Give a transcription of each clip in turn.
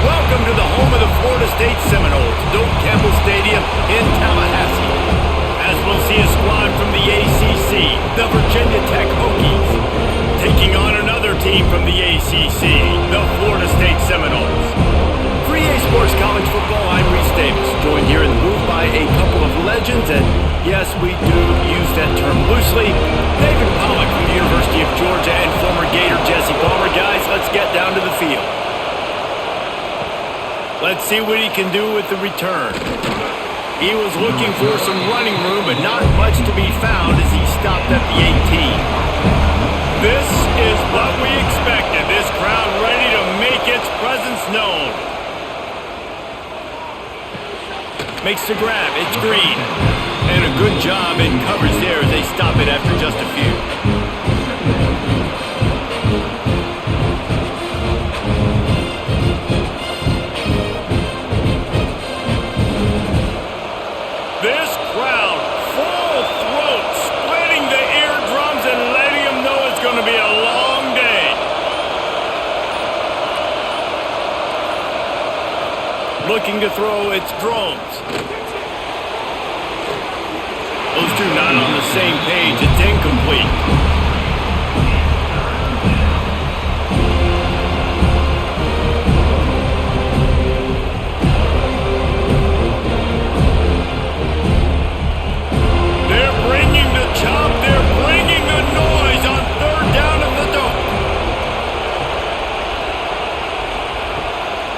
Welcome to the home of the Florida State Seminoles, Doak Campbell Stadium in Tallahassee. As we'll see a squad from the ACC, the Virginia Tech Hokies, taking on another team from the ACC, the Florida State Seminoles. For EA Sports College Football, I'm Reese Davis, joined here in the booth by a couple of legends, and yes, we do use that term loosely. David Pollack from the University of Georgia and former Gator Jesse Palmer. Guys, let's get down to the field. Let's see what he can do with the return. He was looking for some running room, but not much to be found as he stopped at the 18. This is what we expected. This crowd ready to make its presence known. Makes the grab. It's Green. And a good job in coverage there as they stop it after just a few. This crowd, full throat, splitting the eardrums and letting them know it's going to be a long day. Looking to throw, it's Drones. Those two not on the same page, it's incomplete.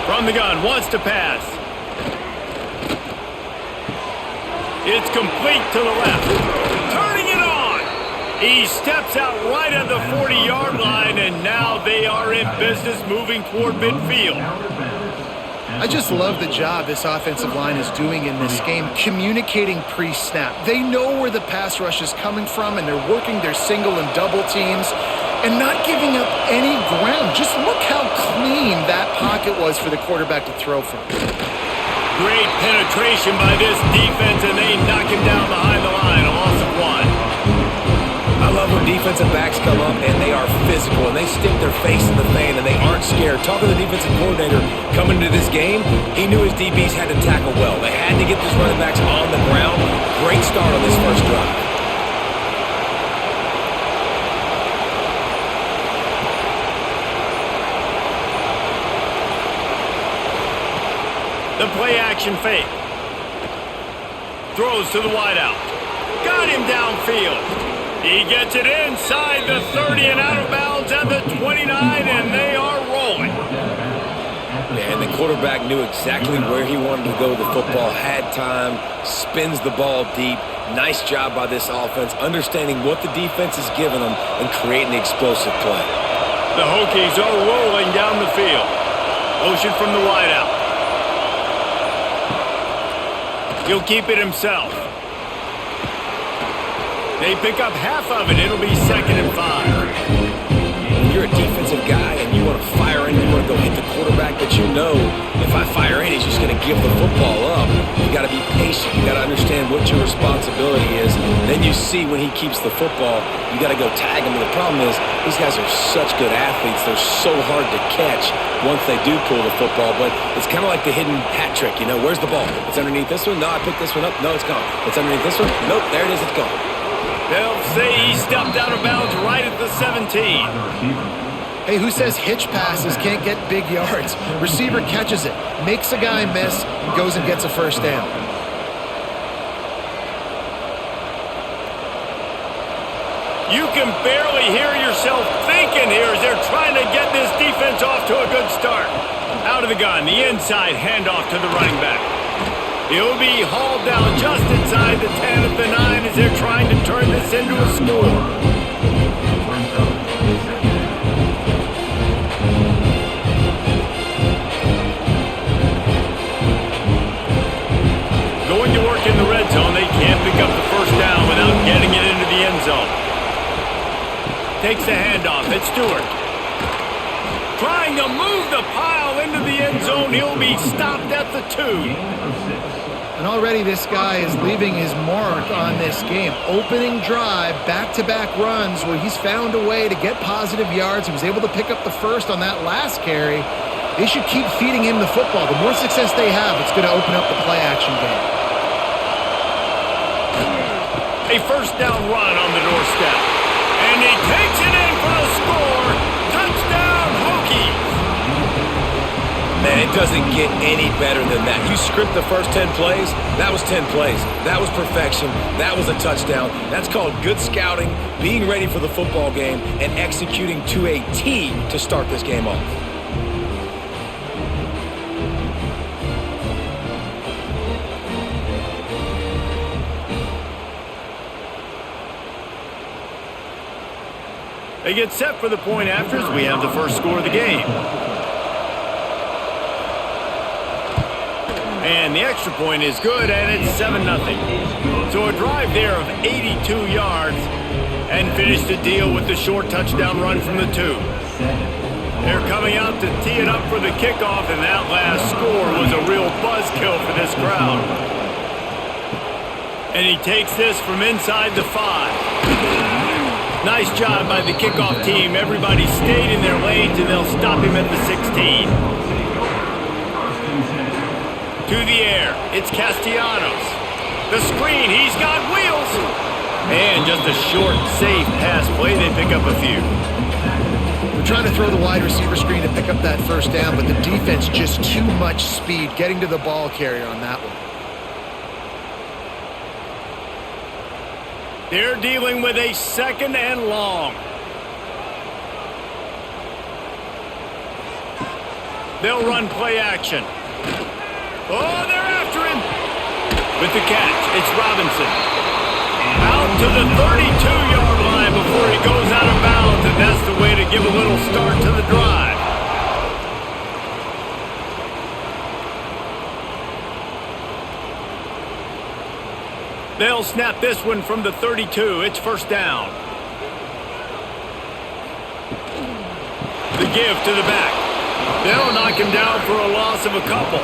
From the gun, wants to pass. It's complete to the left. Turning it on. He steps out right at the 40-yard line, and now they are in business moving toward midfield. I just love the job this offensive line is doing in this game, communicating pre-snap. They know where the pass rush is coming from, and they're working their single and double teams and not giving up any ground. Just look how clean that pocket was for the quarterback to throw from. Great penetration by this defense, and they knock him down behind the line, a loss of 1. I love when defensive backs come up and they are physical and they stick their face in the fan and they aren't scared. Talking to the defensive coordinator coming into this game, he knew his DBs had to tackle well. They had to get these running backs on the ground. Great start on this first drive. The play action fake. Throws to the wideout. Got him downfield. He gets it inside the 30 and out of bounds at the 29, and they are rolling. And the quarterback knew exactly where he wanted to go with the football, had time, spins the ball deep. Nice job by this offense, understanding what the defense is giving them and creating the explosive play. The Hokies are rolling down the field. Motion from the wideout. He'll keep it himself. They pick up half of it. It'll be 2nd and 5. When you're a defensive guy and you want to fire in, you want to go hit the quarterback, but you know if I fire in, he's just going to give the football up. You got to be patient. You got to understand what your responsibility is. Then you see when he keeps the football, you got to go tag him. And the problem is these guys are such good athletes. They're so hard to catch once they do pull the football. But it's kind of like the hidden hat trick. You know, where's the ball? It's underneath this one. No, I picked this one up. No, it's gone. It's underneath this one. Nope, there it is. It's gone. They'll say he stepped out of bounds right at the 17. Hey, who says hitch passes can't get big yards? Receiver catches it, makes a guy miss, and goes and gets a first down. You can barely hear yourself thinking here as they're trying to get this defense off to a good start. Out of the gun, the inside handoff to the running back. He'll be hauled down just inside the 10 at the 9 as they're trying to turn this into a score. Going to work in the red zone. They can't pick up the first down without getting it into the end zone. Takes the handoff. It's Stewart. Trying to move the pile into the end zone. He'll be stopped at the 2. And already this guy is leaving his mark on this game. Opening drive, back-to-back runs where he's found a way to get positive yards. He was able to pick up the first on that last carry. They should keep feeding him the football. The more success they have, it's going to open up the play-action game. A first down run on the doorstep. And he takes it in for a score. Touchdown, Hokies! Man, it doesn't get any better than that. You script the first 10 plays, that was 10 plays. That was perfection. That was a touchdown. That's called good scouting, being ready for the football game, and executing to a T to start this game off. They get set for the point after as we have the first score of the game. And the extra point is good, and it's 7-0. So a drive there of 82 yards and finish the deal with the short touchdown run from the 2. They're coming out to tee it up for the kickoff, and that last score was a real buzzkill for this crowd. And he takes this from inside the 5. Nice job by the kickoff team. Everybody stayed in their lanes, and they'll stop him at the 16. To the air, it's Castellanos. The screen, he's got wheels. And just a short, safe pass play. They pick up a few. We're trying to throw the wide receiver screen to pick up that first down, but the defense just too much speed getting to the ball carrier on that one. They're dealing with a 2nd and long. They'll run play action. Oh, they're after him. With the catch, it's Robinson. Out to the 32-yard line before he goes out of bounds, and that's the way to give a little start to the drive. They'll snap this one from the 32. It's first down. The give to the back. They'll knock him down for a loss of a couple.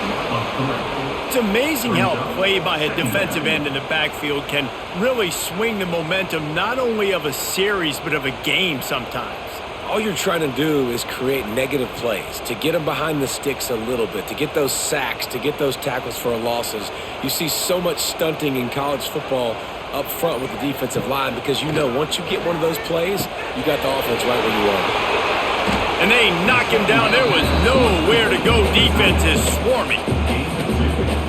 It's amazing how play by a defensive end in the backfield can really swing the momentum not only of a series but of a game sometimes. All you're trying to do is create negative plays, to get them behind the sticks a little bit, to get those sacks, to get those tackles for losses. You see so much stunting in college football up front with the defensive line because you know once you get one of those plays, you got the offense right where you want it. And they knock him down. There was nowhere to go. Defense is swarming.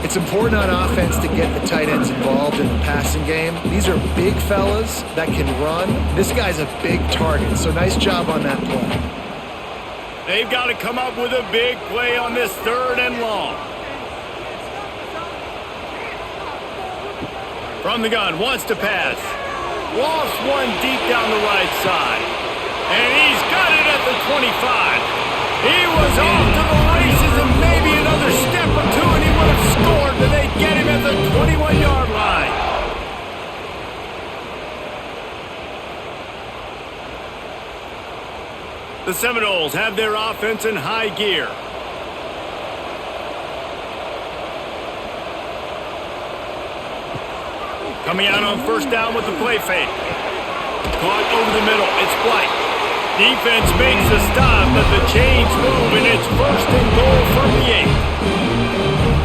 It's important on offense to get the tight ends involved in the passing game. These are big fellas that can run. This guy's a big target, so nice job on that play. They've got to come up with a big play on this 3rd and long. From the gun, wants to pass. Lost one deep down the right side. And he's got it at the 25. He was off to the races and maybe another step or two and he would have scored, but they get him at the 21-yard line. The Seminoles have their offense in high gear. Coming out on first down with the play fake. Caught over the middle. It's White. Defense makes a stop, but the chains move, and it's 1st and goal from the 8.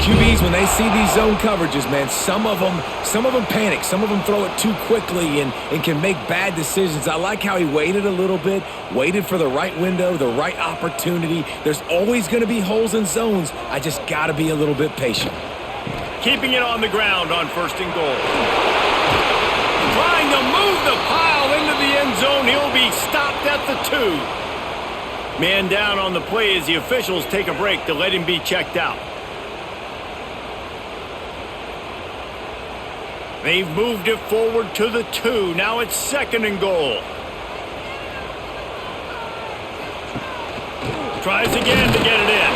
QBs, when they see these zone coverages, man, some of them panic. Some of them throw it too quickly and can make bad decisions. I like how he waited a little bit, waited for the right window, the right opportunity. There's always going to be holes in zones. I just got to be a little bit patient. Keeping it on the ground on 1st and goal. Trying to move the pile into the end zone. He'll be stopped at the 2. Man down on the play as the officials take a break to let him be checked out. They've moved it forward to the 2. Now it's 2nd and goal. Tries again to get it in.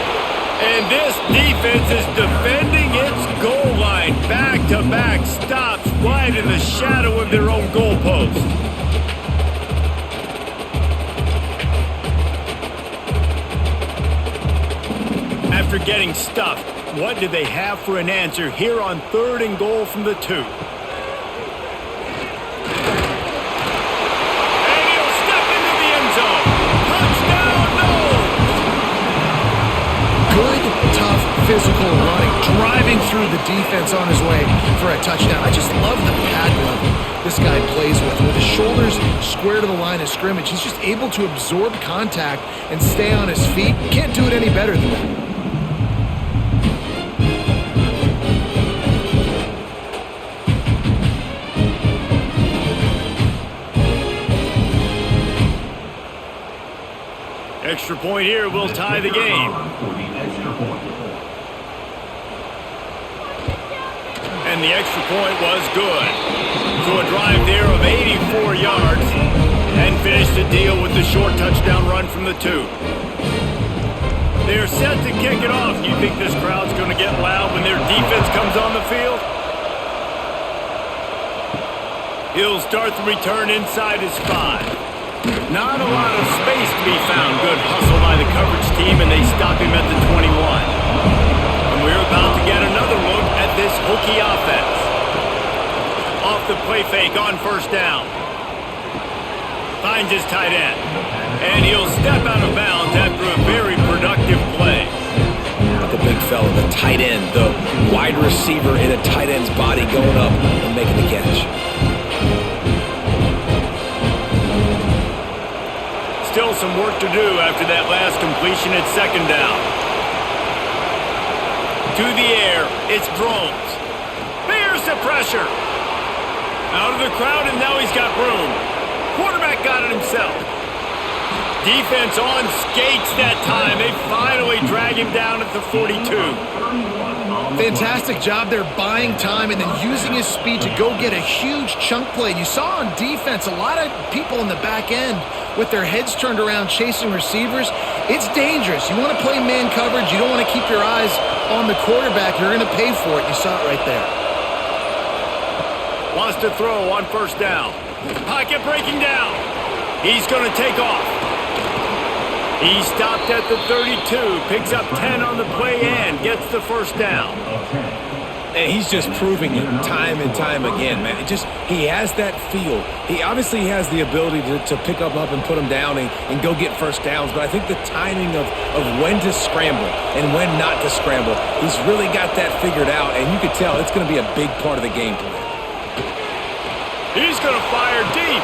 And this defense is defending its goal line. Back-to-back stops right in the shadow of their own goalpost. After getting stuffed, what do they have for an answer here on 3rd and goal from the 2? And he'll step into the end zone. Touchdown, Noles! physical running, driving through the defense on his way for a touchdown. I just love the pad level this guy plays with his shoulders square to the line of scrimmage. He's just able to absorb contact and stay on his feet. Can't do it any better than that. Extra point here will tie the game. And the extra point was good. So a drive there of 84 yards and finished the deal with the short touchdown run from the 2. They're set to kick it off. You think this crowd's going to get loud when their defense comes on the field? He'll start the return inside his 5. Not a lot of space to be found. Good hustle by the coverage team, and they stop him at the 21. And we're about to get another look at this Hokie offense. Off the play fake on first down. Finds his tight end. And he'll step out of bounds after a very productive play. The big fella, the tight end, the wide receiver in a tight end's body going up and making the catch. Still some work to do after that last completion at second down. To the air, it's Drones. There's the pressure. Out of the crowd, and now he's got room. Quarterback got it himself. Defense on skates that time. They finally drag him down at the 42. Fantastic job there buying time and then using his speed to go get a huge chunk play. You saw on defense a lot of people in the back end with their heads turned around chasing receivers. It's dangerous. You want to play man coverage. You don't want to keep your eyes on the quarterback. You're going to pay for it. You saw it right there. Wants to throw on first down. Pocket breaking down. He's going to take off. He stopped at the 32, picks up 10 on the play and gets the first down. And he's just proving it time and time again, man. He has that feel. He obviously has the ability to pick up and put him down and go get first downs, but I think the timing of when to scramble and when not to scramble, he's really got that figured out, and you can tell it's going to be a big part of the game plan. He's going to fire deep.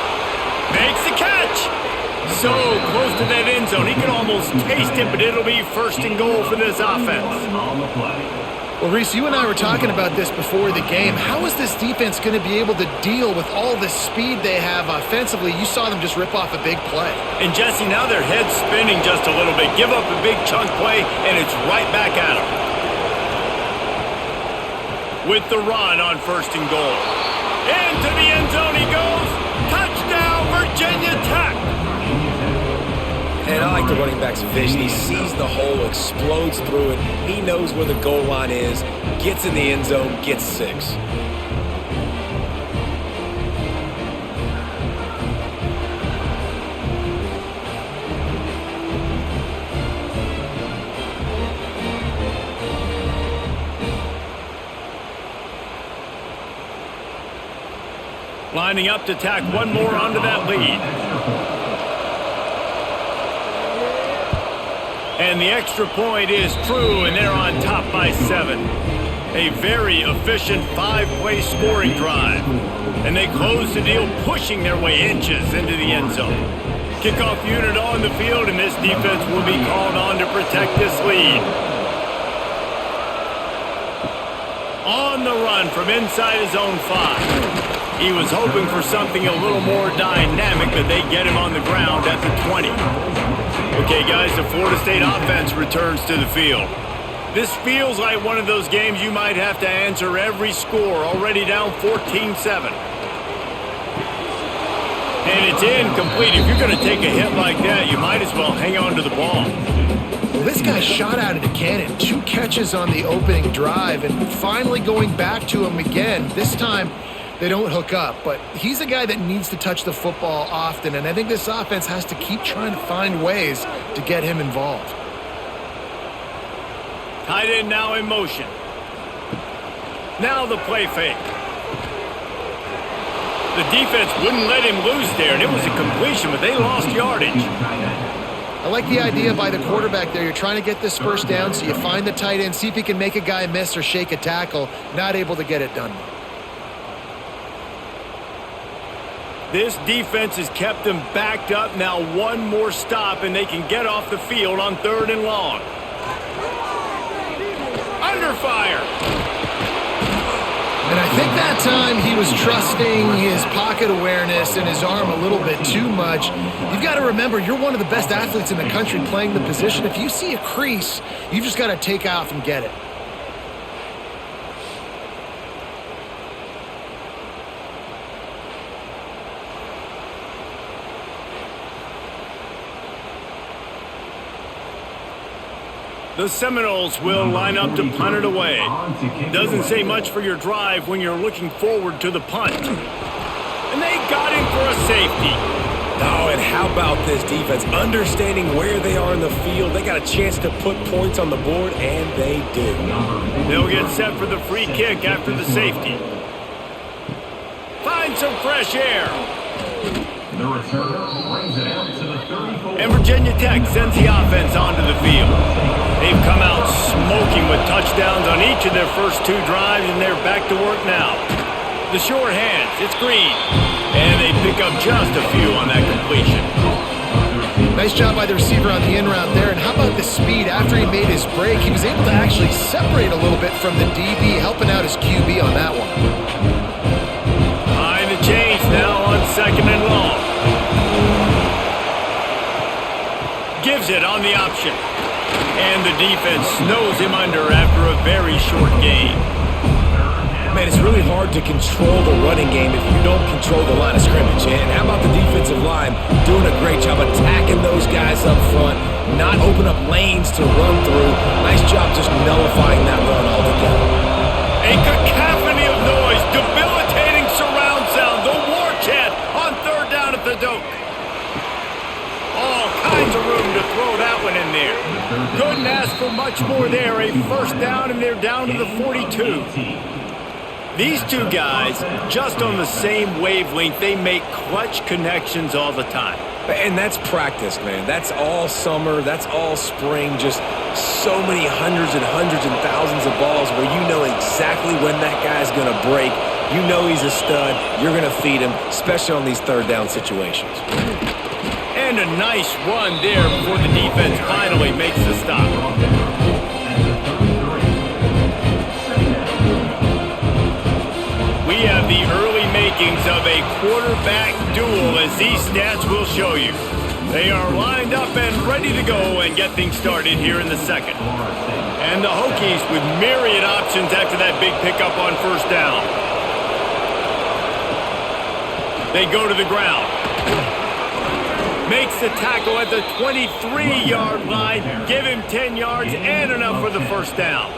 Makes the catch. So close to that end zone. He can almost taste it, but it'll be first and goal for this offense. Well, Reese, you and I were talking about this before the game. How is this defense going to be able to deal with all the speed they have offensively? You saw them just rip off a big play. And, Jesse, now their head's spinning just a little bit. Give up a big chunk play, and it's right back at them. With the run on first and goal. Into the end zone he goes. Touchdown, Virginia Tech. And I like the running back's vision. He sees the hole, explodes through it. He knows where the goal line is, gets in the end zone, gets 6. Lining up to tack one more onto that lead. And the extra point is true, and they're on top by 7. A very efficient 5-play scoring drive. And they close the deal, pushing their way inches into the end zone. Kickoff unit on the field, and this defense will be called on to protect this lead. On the run from inside his own 5. He was hoping for something a little more dynamic, but they get him on the ground at the 20. Okay, guys, the Florida State offense returns to the field. This feels like one of those games you might have to answer every score, already down 14-7. And it's incomplete. If you're going to take a hit like that, you might as well hang on to the ball. Well, this guy shot out of the cannon. 2 catches on the opening drive, and finally going back to him again. This time, they don't hook up, but he's a guy that needs to touch the football often, and I think this offense has to keep trying to find ways to get him involved. Tight end now in motion. Now the play fake. The defense wouldn't let him loose there, and it was a completion, but they lost yardage. I like the idea by the quarterback there. You're trying to get this first down, so you find the tight end, see if he can make a guy miss or shake a tackle. Not able to get it done. This defense has kept them backed up. Now one more stop, and they can get off the field on 3rd and long. Under fire. And I think that time he was trusting his pocket awareness and his arm a little bit too much. You've got to remember, you're one of the best athletes in the country playing the position. If you see a crease, you've just got to take off and get it. The Seminoles will line up to punt it away. Doesn't say much for your drive when you're looking forward to the punt. And they got him for a safety. Oh, and how about this defense? Understanding where they are in the field. They got a chance to put points on the board, and they do. They'll get set for the free kick after the safety. Find some fresh air. The returner brings it out to the 34. And Virginia Tech sends the offense onto the field. They've come out smoking with touchdowns on each of their first 2 drives, and they're back to work now. The short hands, it's Green. And they pick up just a few on that completion. Nice job by the receiver on the in route there. And how about the speed? After he made his break, he was able to actually separate a little bit from the DB, helping out his QB on that one. Behind the chains now on 2nd and long. Gives it on the option. And the defense snows him under after a very short game. Man, it's really hard to control the running game if you don't control the line of scrimmage. And how about the defensive line doing a great job attacking those guys up front, not open up lanes to run through. Nice job just nullifying that run altogether. A cacophony of noise, debilitating surround sound, the war chant on 3rd down at the Doak. All kinds of room to throw that one in there. Couldn't ask for much more there. A first down, and they're down to the 42. These 2 guys, just on the same wavelength, they make clutch connections all the time. And that's practice, man. That's all summer. That's all spring. Just so many hundreds and thousands of balls where you know exactly when that guy's going to break. You know he's a stud. You're going to feed him, especially on these 3rd down situations. And a nice run there before the defense finally makes the stop. We have the early makings of a quarterback duel, as these stats will show you. They are lined up and ready to go and get things started here in the 2nd. And the Hokies with myriad options after that big pickup on 1st down. They go to the ground. Makes the tackle at the 23-yard line. Give him 10 yards and enough for the 1st down.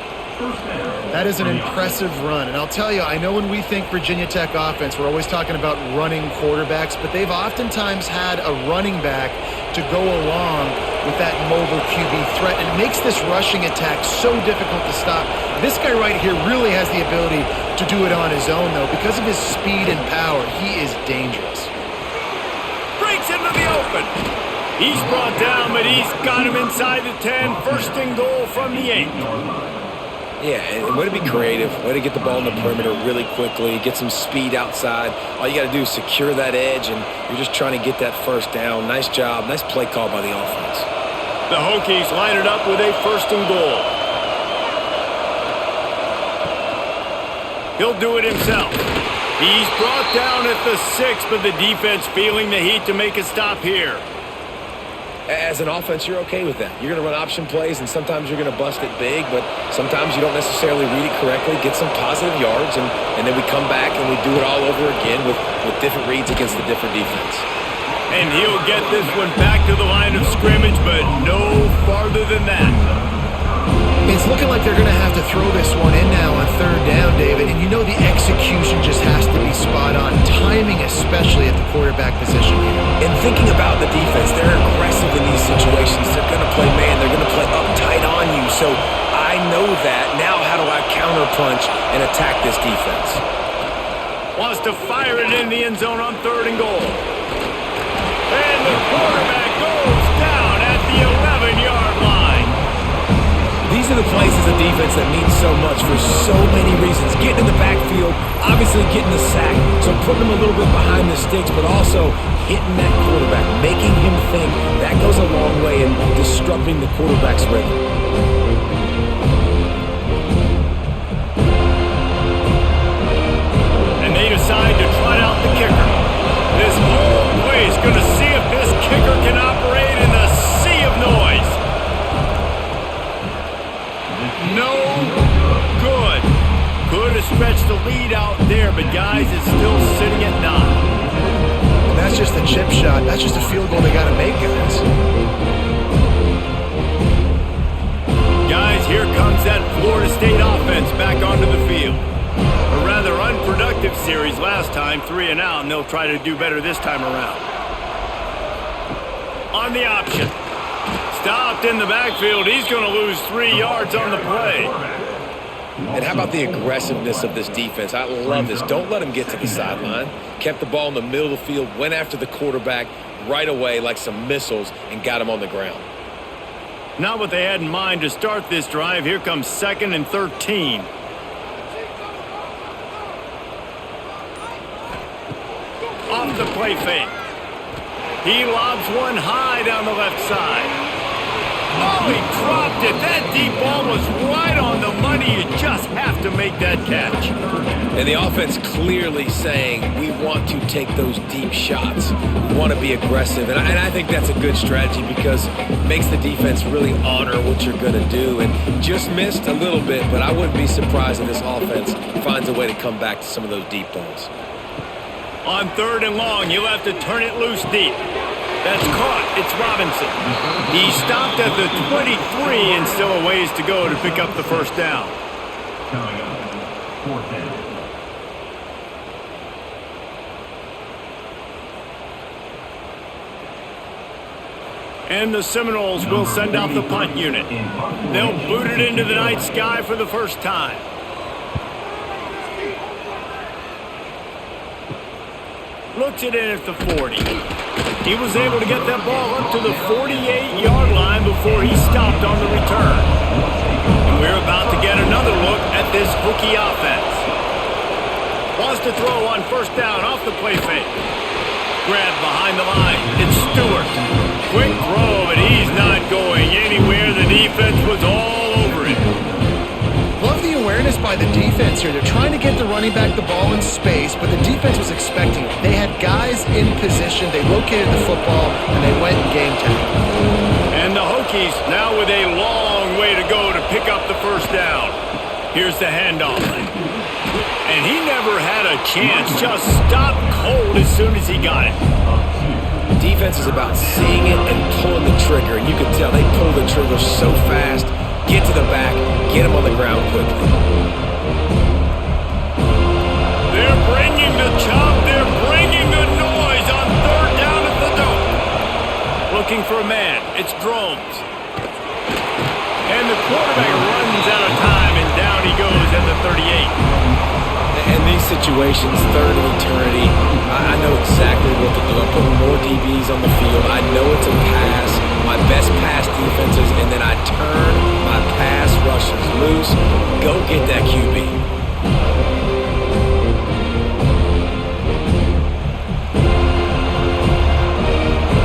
That is an impressive run. And I'll tell you, I know when we think Virginia Tech offense, we're always talking about running quarterbacks, but they've oftentimes had a running back to go along with that mobile QB threat. And it makes this rushing attack so difficult to stop. This guy right here really has the ability to do it on his own, though. Because of his speed and power, he is dangerous. Breaks into the open. He's brought down, but he's got him inside the 10. 1st and goal from the 8. Yeah, and way to be creative, way to get the ball in the perimeter really quickly, get some speed outside. All you got to do is secure that edge, and you're just trying to get that 1st down. Nice job, nice play call by the offense. The Hokies line it up with a 1st and goal. He'll do it himself. He's brought down at the 6, but the defense feeling the heat to make a stop here. As an offense, you're okay with that. You're going to run option plays, and sometimes you're going to bust it big, but sometimes you don't necessarily read it correctly, get some positive yards, and then we come back and we do it all over again with different reads against the different defense. And he'll get this one back to the line of scrimmage, but no farther than that. It's looking like they're going to have to throw this one in now on 3rd down, David. And you know the execution just has to be spot on. Timing, especially at the quarterback position. And thinking about the defense, they're aggressive in these situations. They're going to play man. They're going to play up tight on you. So I know that. Now how do I counterpunch and attack this defense? Wants to fire it in the end zone on 3rd and goal. And the quarterback goes down at the are the plays as a defense that mean so much for so many reasons. Getting in the backfield, obviously getting the sack, so putting him a little bit behind the sticks, but also hitting that quarterback, making him think. That goes a long way in disrupting the quarterback's rhythm. And they decide to try out the kicker. This whole play is going to see if this kicker can operate in the sea of noise. No good. Could have stretched the lead out there, but guys, it's still sitting at 9. And that's just a chip shot. That's just a field goal they got to make, guys. Guys, here comes that Florida State offense back onto the field. A rather unproductive series last time, 3 and out, and they'll try to do better this time around. On the option. Stopped in the backfield. He's going to lose 3 yards on the play. And how about the aggressiveness of this defense? I love this. Don't let them get to the sideline. Kept the ball in the middle of the field, went after the quarterback right away like some missiles, and got him on the ground. Not what they had in mind to start this drive. Here comes 2nd and 13. Off the play fake. He lobs one high down the left side. Oh, he dropped it. That deep ball was right on the money. You just have to make that catch. And the offense clearly saying, we want to take those deep shots. We want to be aggressive. And I think that's a good strategy because it makes the defense really honor what you're going to do. And just missed a little bit, but I wouldn't be surprised if this offense finds a way to come back to some of those deep balls. On 3rd and long, you'll have to turn it loose deep. That's caught. It's Robinson. He stopped at the 23 and still a ways to go to pick up the first down. Coming up, 4th down. And the Seminoles will send out the punt unit. They'll boot it into the night sky for the first time. Looks it in at the 40. He was able to get that ball up to the 48-yard line before he stopped on the return. And we're about to get another look at this Hokie offense. Wants to throw on 1st down off the play fake. Grab behind the line. It's Stewart. Quick throw, but he's not going anywhere. The defense was all over it. Love the awareness by the defense here. They're trying to get the running back the ball in space, but the defense was expecting it. They had guys in position. They located the football, and they went and game tagged. And the Hokies now with a long way to go to pick up the first down. Here's the handoff. And he never had a chance. Just stopped cold as soon as he got it. Defense is about seeing it and pulling the trigger, and you can tell they pull the trigger so fast. Get to the back, get him on the ground quickly. They're bringing the chop, they're bringing the noise on 3rd down at the dome. Looking for a man, it's Drones. And the quarterback runs out of time, and down he goes at the 38. In these situations, 3rd and eternity, I know exactly what to do. I'm putting more DBs on the field. I know it's a pass, my best pass defenses, and then I turn my pass rushers loose. Go get that QB.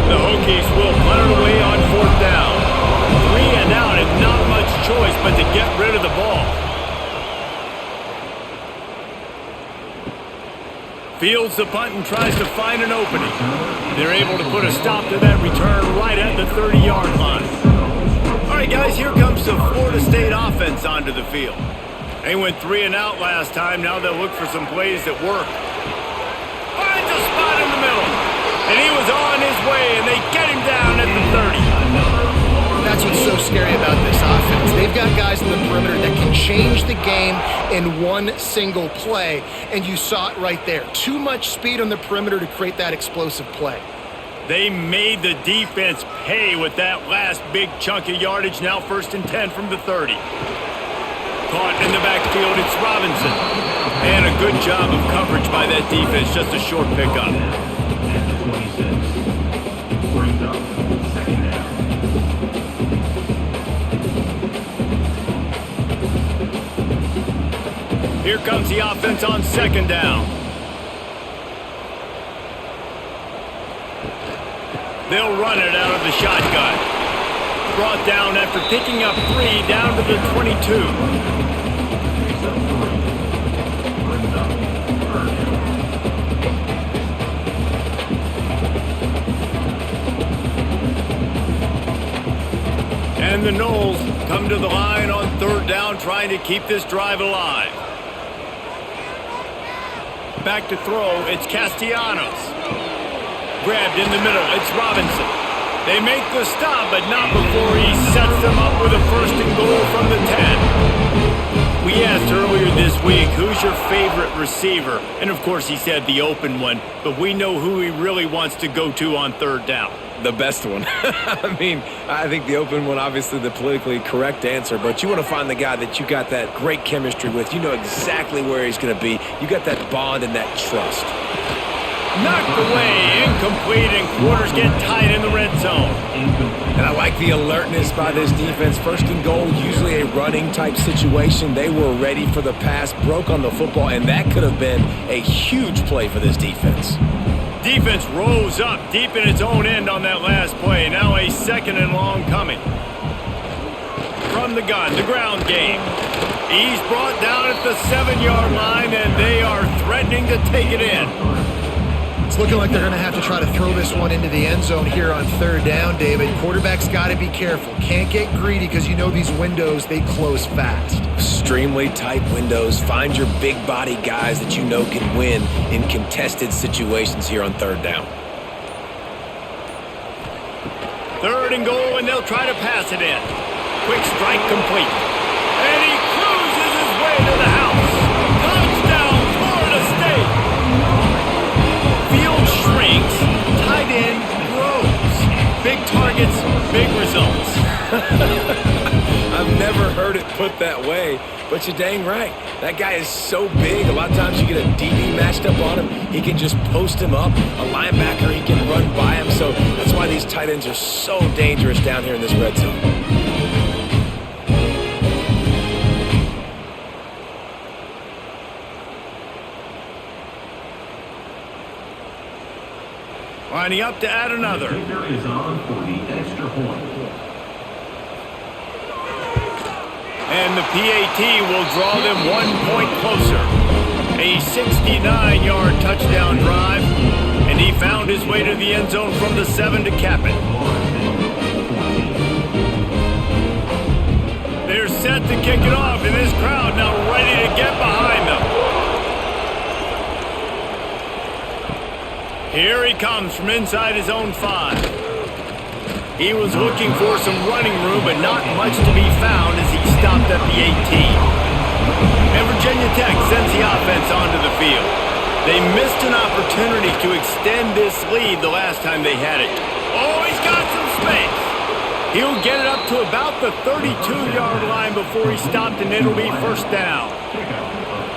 The Hokies will punt it away on 4th down. 3 and out, and not much choice but to get rid of the ball. Fields the punt and tries to find an opening. They're able to put a stop to that return right at the 30-yard line. All right, guys, here comes the Florida State offense onto the field. They went 3 and out last time. Now they'll look for some plays that work. Finds a spot in the middle. And he was on his way, and they get him down at the 30. That's what's so scary about this offense. They've got guys in the perimeter that can change the game in one single play, and you saw it right there. Too much speed on the perimeter to create that explosive play. They made the defense pay with that last big chunk of yardage. Now 1st and 10 from the 30. Caught in the backfield, it's Robinson. And a good job of coverage by that defense, just a short pickup. At the 26. Brings up 2nd down. Here comes the offense on second down. They'll run it out of the shotgun. Brought down after picking up 3 down to the 22. And the Noles come to the line on third down, trying to keep this drive alive. Back to throw, it's Castellanos. Grabbed in the middle, it's Robinson. They make the stop, but not before he sets them up with a 1st and goal from the 10. We asked earlier this week, who's your favorite receiver? And of course he said the open one, but we know who he really wants to go to on third down. The best one. I mean, I think the open one, obviously the politically correct answer, but you want to find the guy that you got that great chemistry with. You know exactly where he's going to be. You got that bond and that trust. Knocked away, incomplete, and quarters get tight in the red zone. And I like the alertness by this defense. 1st and goal, usually a running type situation. They were ready for the pass, broke on the football, and that could have been a huge play for this defense. Defense rose up deep in its own end on that last play. Now a 2nd and long coming. From the gun, the ground game. He's brought down at the 7-yard line, and they are threatening to take it in. It's looking like they're going to have to try to throw this one into the end zone here on third down, David. Quarterback's got to be careful. Can't get greedy because you know these windows, they close fast. Extremely tight windows. Find your big body guys that you know can win in contested situations here on third down. 3rd and goal, and they'll try to pass it in. Quick strike complete. And he cruises his way to the house. Touchdown, Florida State. Field shrinks, tight end grows. Big targets, big results. I've never heard it put that way, but you're dang right. That guy is so big, a lot of times you get a DB matched up on him. He can just post him up. A linebacker, he can run by him. So that's why these tight ends are so dangerous down here in this red zone. Lining up to add another. Kicker is on for the extra point. And the PAT will draw them 1 point closer. A 69-yard touchdown drive, and he found his way to the end zone from the 7 to cap it. They're set to kick it off, and this crowd now ready to get behind them. Here he comes from inside his own 5. He was looking for some running room, but not much to be found as he stopped at the 18. And Virginia Tech sends the offense onto the field. They missed an opportunity to extend this lead the last time they had it. Oh, he's got some space. He'll get it up to about the 32-yard line before he stopped, and it'll be 1st down. Kickoff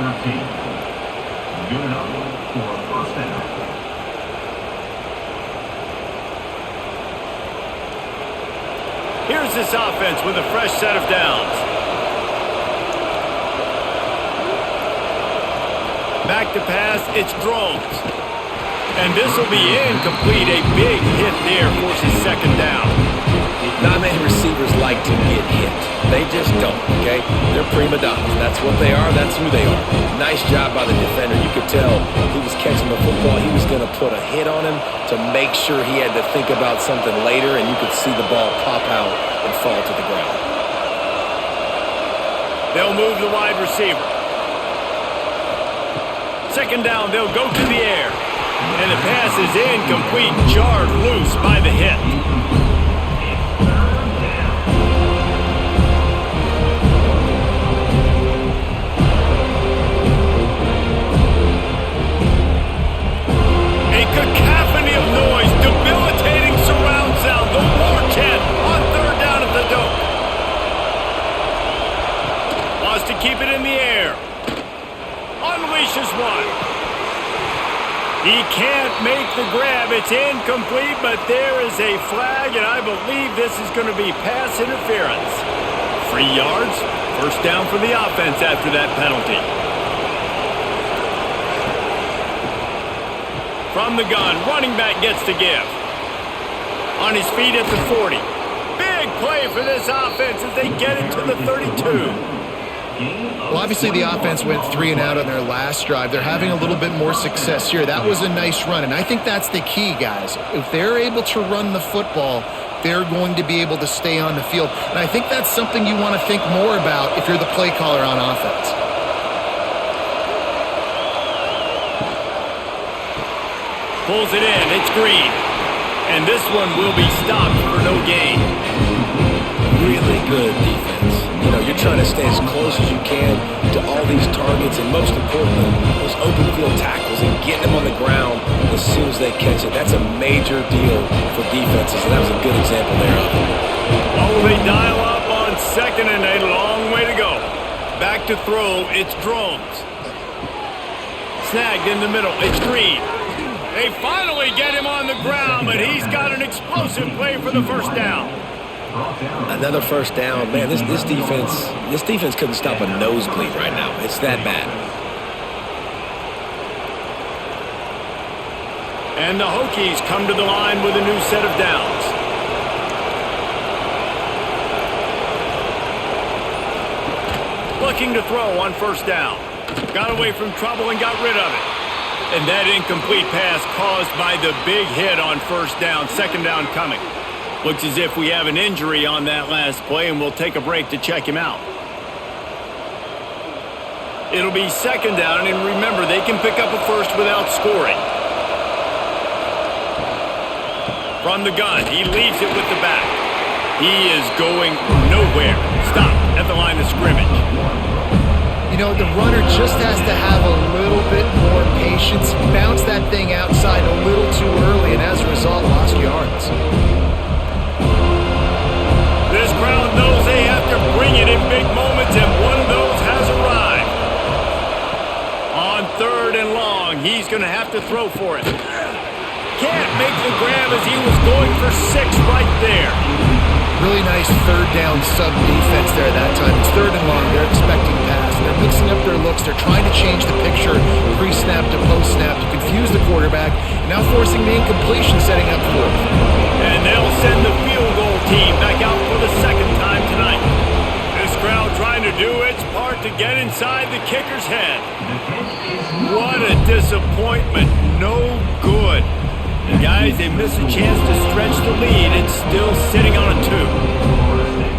of 13. Good enough for a 1st down. Here's this offense with a fresh set of downs. Back to pass, it's Drones. And this will be incomplete. A big hit there forces 2nd down. Not many receivers like to get hit. They just don't, okay? They're prima donnas. That's what they are. That's who they are. Nice job by the defender. You could tell he was catching the football. He was going to put a hit on him to make sure he had to think about something later, and you could see the ball pop out and fall to the ground. They'll move the wide receiver. 2nd down, they'll go to the air. And the pass is incomplete, jarred loose by the hit. A cacophony of noise, debilitating surround sound, the war chant on 3rd down at the Doak. Wants to keep it in the air. Unleashes one. He can't make the grab. It's incomplete, but there is a flag, and I believe this is going to be pass interference. 3 yards, 1st down for the offense after that penalty. From the gun, running back gets to give. On his feet at the 40. Big play for this offense as they get it to the 32. Well, obviously the offense went 3 and out on their last drive. They're having a little bit more success here. That was a nice run, and I think that's the key, guys. If they're able to run the football, they're going to be able to stay on the field. And I think that's something you want to think more about if you're the play caller on offense. Pulls it in. It's Green. And this one will be stopped for no gain. Really good defense. You know, you're trying to stay as close as you can to all these targets, and most importantly, those open field tackles and getting them on the ground as soon as they catch it. That's a major deal for defenses, and that was a good example there of it. Oh, they dial up on second and a long way to go. Back to throw, it's Drones. Snagged in the middle, it's Green. They finally get him on the ground, but he's got an explosive play for the first down. Another first down. Man, this defense couldn't stop a nosebleed right now. It's that bad. And the Hokies come to the line with a new set of downs. Looking to throw on first down. Got away from trouble and got rid of it. And that incomplete pass caused by the big hit on first down. Second down coming. Looks as if we have an injury on that last play, and we'll take a break to check him out. It'll be second down, and remember, they can pick up a first without scoring. From the gun, he leaves it with the back. He is going nowhere. Stop at the line of scrimmage. You know, the runner just has to have a little bit more patience. Bounce that thing outside a little too early, and as a result, lost yards. This crowd knows they have to bring it in big moments, and one of those has arrived. On third and long, he's going to have to throw for it. Can't make the grab as he was going for 6 right there. Really nice third down sub defense there that time. It's third and long. They're expecting pass. They're mixing up their looks. They're trying to change the picture pre-snap to post-snap to confuse the quarterback. Now forcing the incompletion, setting up fourth. And they'll send the field goal team back out for the second time tonight. This crowd trying to do its part to get inside the kicker's head. What a disappointment. No good. And guys, they miss a chance to stretch the lead. It's still sitting on a 2.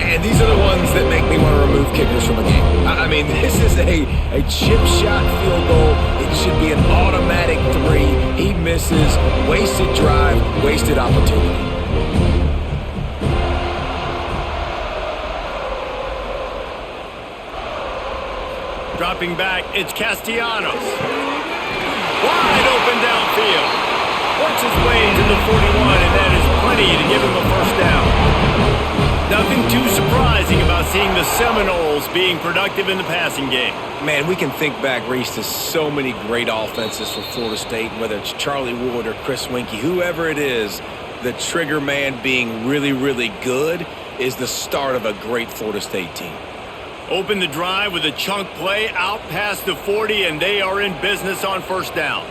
And these are the ones that make me want to remove kickers from a game. I mean, this is a chip shot field goal. It should be an automatic 3. He misses. Wasted drive, wasted opportunity. Dropping back, it's Castellanos. Wide open downfield. Works his way to the 41, and that is plenty to give him a first down. Nothing too surprising about seeing the Seminoles being productive in the passing game. Man, we can think back, Reese, to so many great offenses for Florida State, whether it's Charlie Wood or Chris Winkie, whoever it is, the trigger man being really, really good is the start of a great Florida State team. Open the drive with a chunk play out past the 40, and they are in business on first down.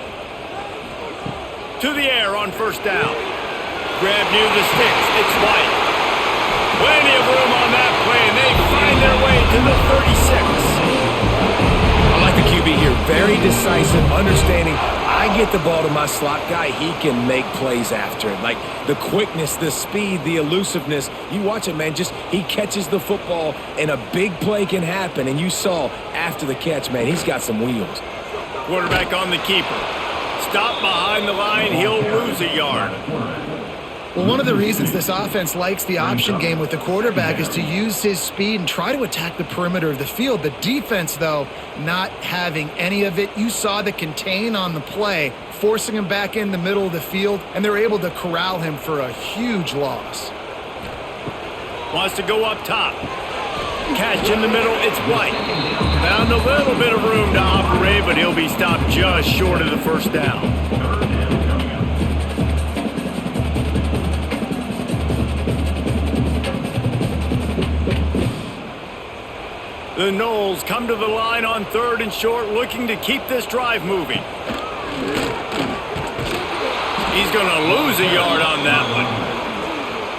To the air on first down. Grab near the sticks. It's White. Plenty of room on that play, and they find their way to the 36. I like the QB here. Very decisive, understanding. I get the ball to my slot guy. He can make plays after it. Like the quickness, the speed, the elusiveness. You watch it, man. Just he catches the football, and a big play can happen. And you saw after the catch, man, he's got some wheels. Quarterback on the keeper. Stop behind the line, he'll lose a yard. Well, one of the reasons this offense likes the option game with the quarterback is to use his speed and try to attack the perimeter of the field. The defense, though, not having any of it. You saw the contain on the play, forcing him back in the middle of the field, and they're able to corral him for a huge loss. Wants to go up top. Catch in the middle, it's White. Found a little bit of room to operate, but he'll be stopped just short of the first down. The Noles come to the line on third and short, looking to keep this drive moving. He's going to lose a yard on that one.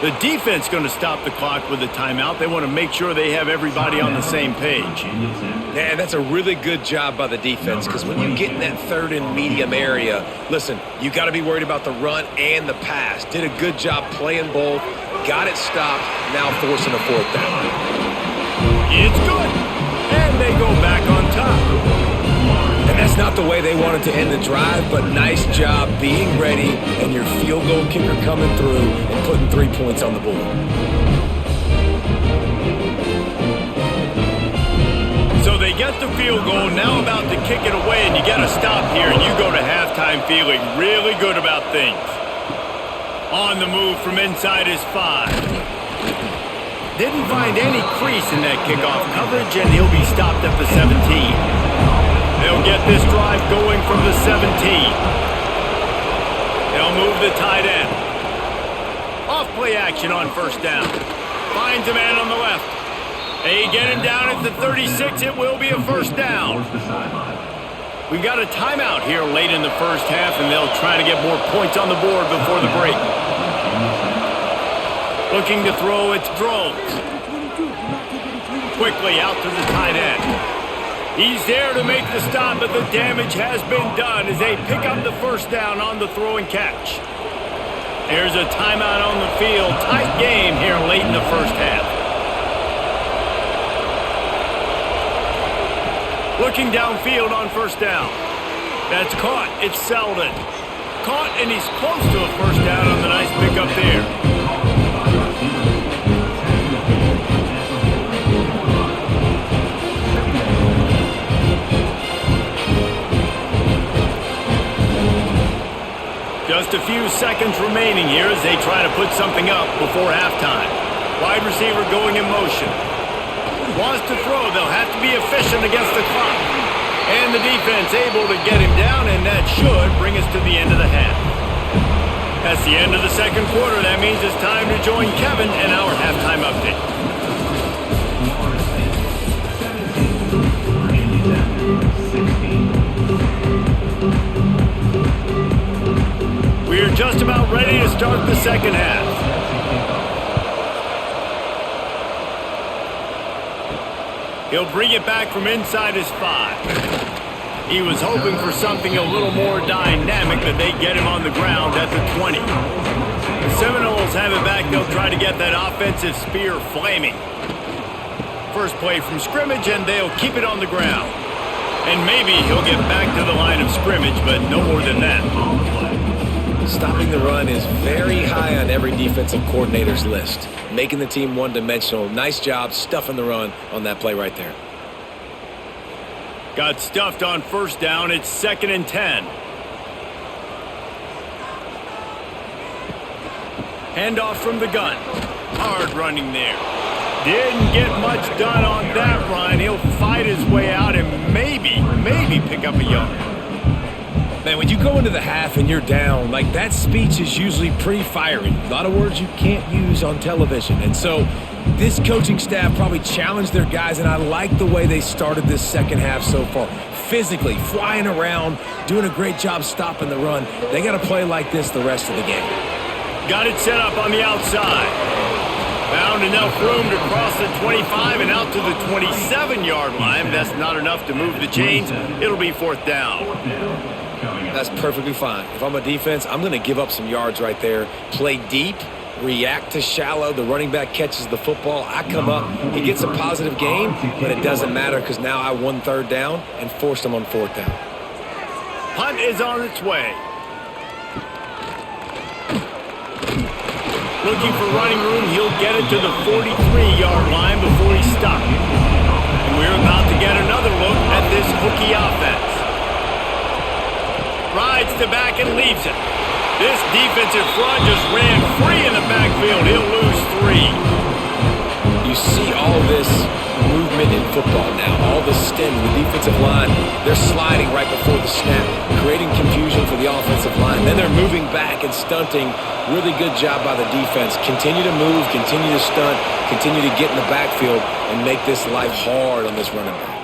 The defense going to stop the clock with a timeout. They want to make sure they have everybody on the same page. Man, that's a really good job by the defense, because when you get in that third and medium area, listen, you got to be worried about the run and the pass. Did a good job playing both, got it stopped, now forcing a fourth down. It's good, and they go back on top. And that's not the way they wanted to end the drive, but nice job being ready and your field goal kicker coming through and putting 3 points on the board. So they get the field goal, now about to kick it away, and you got to stop here, and you go to halftime feeling really good about things. On the move from inside his 5. Didn't find any crease in that kickoff coverage, and he'll be stopped at the 17. They'll get this drive going from the 17. They'll move the tight end. Off play action on first down. Finds a man on the left. They get him down at the 36. It will be a first down. We got a timeout here late in the first half, and they'll try to get more points on the board before the break. Looking to throw, it's Drones. Quickly out to the tight end. He's there to make the stop, but the damage has been done as they pick up the first down on the throw and catch. There's a timeout on the field. Tight game here late in the first half. Looking downfield on first down. That's caught. It's Selden. Caught, and he's close to a first down on the nice pickup there. Just a few seconds remaining here as they try to put something up before halftime. Wide receiver going in motion. Wants to throw. They'll have to be efficient against the clock. And the defense able to get him down, and that should bring us to the end of the half. That's the end of the second quarter. That means it's time to join Kevin and our halftime update. We're just about ready to start the second half. He'll bring it back from inside his 5. He was hoping for something a little more dynamic, but they get him on the ground at the 20. The Seminoles have it back. They'll try to get that offensive spear flaming. First play from scrimmage, and they'll keep it on the ground. And maybe he'll get back to the line of scrimmage, but no more than that. Stopping the run is very high on every defensive coordinator's list. Making the team one-dimensional. Nice job stuffing the run on that play right there. Got stuffed on first down. It's 2nd and 10. Handoff from the gun. Hard running there. Didn't get much done on that run. He'll fight his way out and maybe pick up a yard. Man, when you go into the half and you're down, like that speech is usually pretty fiery. A lot of words you can't use on television. And so this coaching staff probably challenged their guys, and I like the way they started this second half so far. Physically, flying around, doing a great job stopping the run. They got to play like this the rest of the game. Got it set up on the outside. Found enough room to cross the 25 and out to the 27-yard line. That's not enough to move the chains. It'll be fourth down. That's perfectly fine. If I'm a defense, I'm going to give up some yards right there. Play deep, react to shallow. The running back catches the football. I come up. He gets a positive gain, but it doesn't matter because now I won third down and forced him on fourth down. Punt is on its way. Looking for running room. He'll get it to the 43-yard line before he's stopped. And we're about to get another look at this Hokie offense. Rides to back and leaves it. This defensive front just ran free in the backfield. He'll lose 3. You see all this movement in football now. All the stem, the defensive line, they're sliding right before the snap, creating confusion for the offensive line. Then they're moving back and stunting. Really good job by the defense. Continue to move, continue to stunt, continue to get in the backfield and make this life hard on this running back.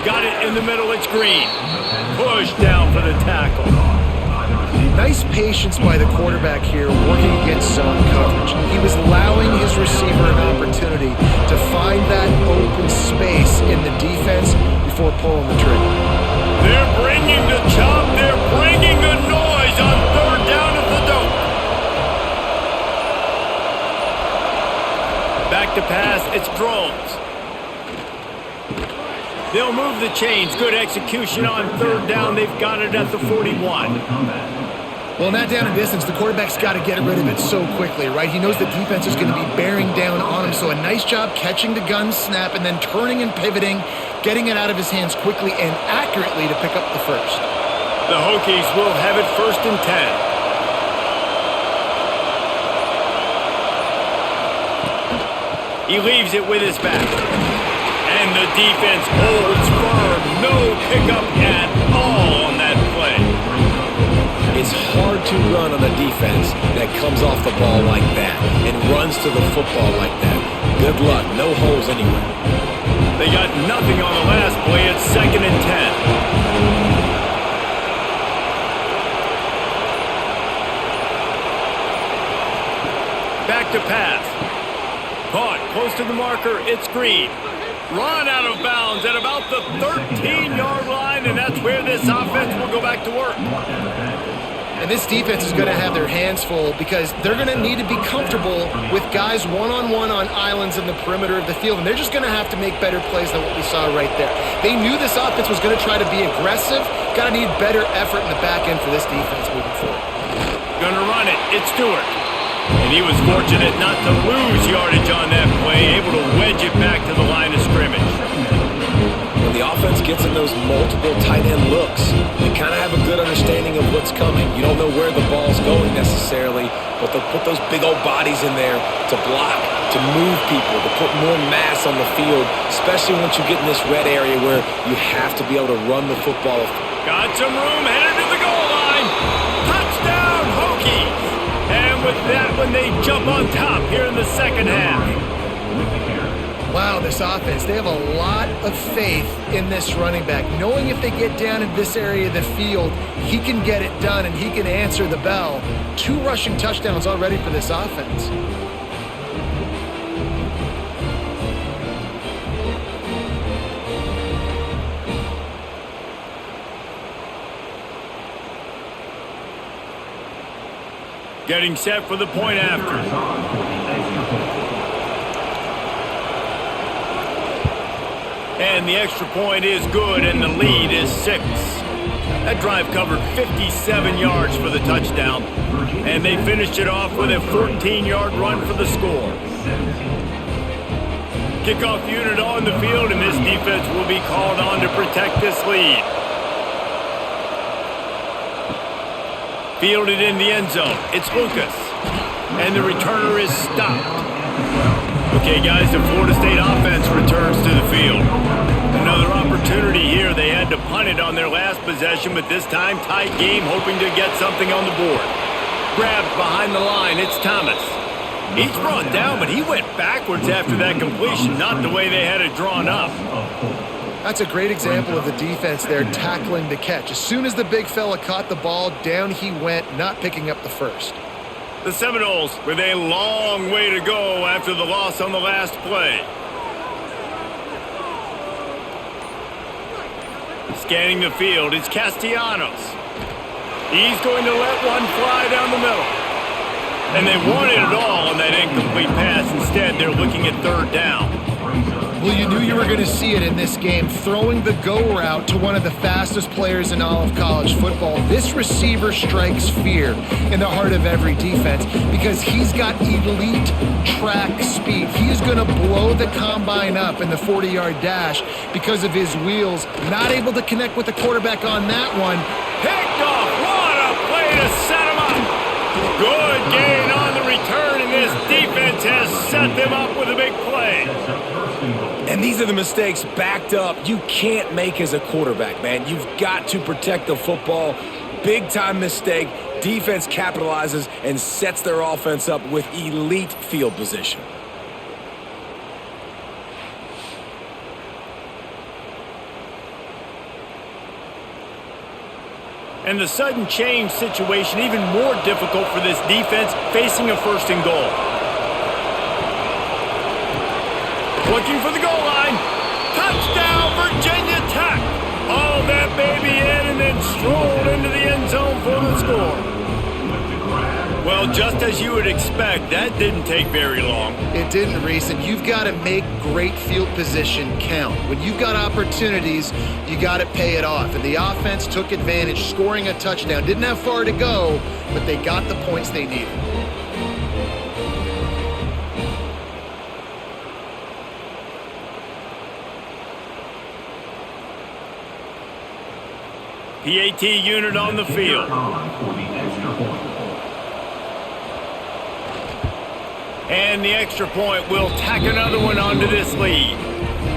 Got it in the middle. It's Green. Push down for the tackle. Nice patience by the quarterback here working against zone coverage. He was allowing his receiver an opportunity to find that open space in the defense before pulling the trigger. They're bringing the chop. They're bringing the noise on third down at the dope. Back to pass. It's Drones. They'll move the chains. Good execution on third down. They've got it at the 41. Well, in that down and distance, the quarterback's got to get rid of it so quickly, right? He knows the defense is going to be bearing down on him, so a nice job catching the gun snap and then turning and pivoting, getting it out of his hands quickly and accurately to pick up the first. The Hokies will have it 1st and 10. He leaves it with his back. And the defense holds firm. No pickup at all on that play. It's hard to run on a defense that comes off the ball like that and runs to the football like that. Good luck. No holes anywhere. They got nothing on the last play. It's 2nd and 10. Back to pass. Caught close to the marker. It's Green. Run out of bounds at about the 13-yard line, and that's where this offense will go back to work. And this defense is going to have their hands full because they're going to need to be comfortable with guys one-on-one on islands in the perimeter of the field, and they're just going to have to make better plays than what we saw right there. They knew this offense was going to try to be aggressive. Got to need better effort in the back end for this defense moving forward. Gonna run it. It's Stewart. And he was fortunate not to lose yardage on that play, able to wedge it back to the line of scrimmage. When the offense gets in those multiple tight end looks, they kind of have a good understanding of what's coming. You don't know where the ball's going necessarily, but they'll put those big old bodies in there to block, to move people, to put more mass on the field, especially once you get in this red area where you have to be able to run the football. Got some room, headed to the goal line. Touchdown, Hokies! And with that one, they jump on top here in the second half. Wow, this offense, they have a lot of faith in this running back, knowing if they get down in this area of the field, he can get it done and he can answer the bell. 2 rushing touchdowns already for this offense. Getting set for the point after. And the extra point is good, and the lead is 6. That drive covered 57 yards for the touchdown, and they finished it off with a 14-yard run for the score. Kickoff unit on the field, and this defense will be called on to protect this lead. Fielded in the end zone. It's Lucas. And the returner is stopped. Okay, guys, the Florida State offense returns to the field. Another opportunity here. They had to punt it on their last possession, but this time tight game, hoping to get something on the board. Grabbed behind the line. It's Thomas. He's brought down, but he went backwards after that completion, not the way they had it drawn up. That's a great example of the defense there tackling the catch. As soon as the big fella caught the ball, down he went, not picking up the first. The Seminoles with a long way to go after the loss on the last play. Scanning the field, it's Castellanos. He's going to let one fly down the middle. And they wanted it all on that incomplete pass. Instead, they're looking at third down. Well, you knew you were going to see it in this game, throwing the go route to one of the fastest players in all of college football. This receiver strikes fear in the heart of every defense because he's got elite track speed. He's going to blow the combine up in the 40-yard dash because of his wheels. Not able to connect with the quarterback on that one. Picked off. What a play to set him up. Good gain on the return, and this defense has set them up with a big play. And these are the mistakes backed up you can't make as a quarterback, man. You've got to protect the football. Big-time mistake. Defense capitalizes and sets their offense up with elite field position. And the sudden change situation even more difficult for this defense facing a first and goal. Looking for the goal line. Touchdown, Virginia Tech. All that baby in and then strolled into the end zone for the score. Well, just as you would expect, that didn't take very long. It didn't, Reese, and you've got to make great field position count. When you've got opportunities, you got to pay it off. And the offense took advantage, scoring a touchdown. Didn't have far to go, but they got the points they needed. PAT unit on the field. And the extra point will tack another one onto this lead.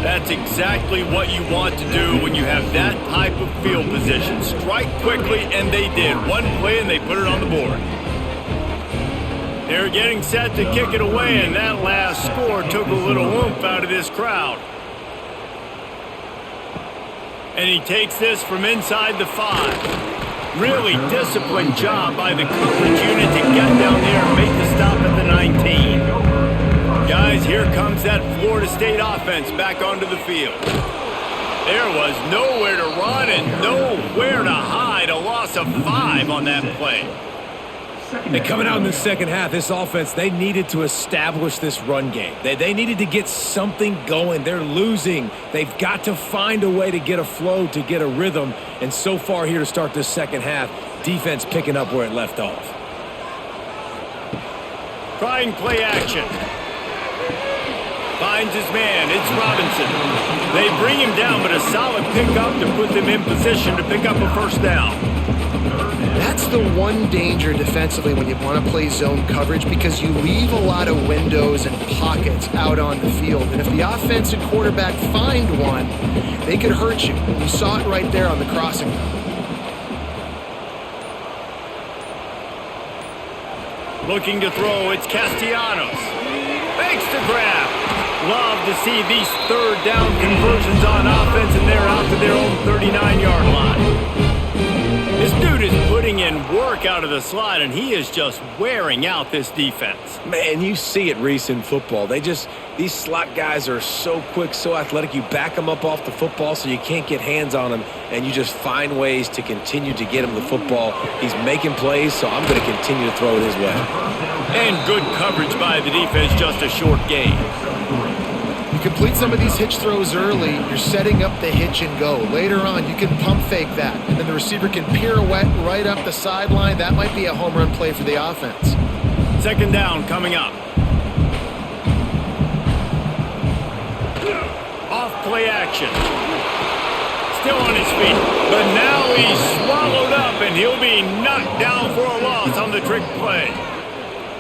That's exactly what you want to do when you have that type of field position. Strike quickly, and they did. One play, and they put it on the board. They're getting set to kick it away, and that last score took a little oomph out of this crowd. And he takes this from inside the 5. Really disciplined job by the coverage unit to get down there and make the stop at the 19. Guys, here comes that Florida State offense back onto the field. There was nowhere to run and nowhere to hide. A loss of 5 on that play. And coming out in the second half, this offense, they needed to establish this run game. They needed to get something going. They're losing. They've got to find a way to get a flow, to get a rhythm. And so far here to start this second half, defense picking up where it left off. Trying play action. Finds his man. It's Robinson. They bring him down, but a solid pickup to put them in position to pick up a first down. That's the one danger defensively when you want to play zone coverage, because you leave a lot of windows and pockets out on the field. And if the offensive quarterback find one, they could hurt you. You saw it right there on the crossing route. Looking to throw, it's Castellanos. Fakes to grab. Love to see these third down conversions on offense, and they're out to their own 39-yard line. This dude is putting in work out of the slot, and he is just wearing out this defense. Man, you see it, Reese, in football. These slot guys are so quick, so athletic. You back them up off the football so you can't get hands on them, and you just find ways to continue to get him the football. He's making plays, so I'm going to continue to throw it his way. And good coverage by the defense, just a short gain. You complete some of these hitch throws early, you're setting up the hitch and go. Later on, you can pump fake that, and then the receiver can pirouette right up the sideline. That might be a home run play for the offense. Second down coming up. Off play action. Still on his feet, but now he's swallowed up, and he'll be knocked down for a loss on the trick play.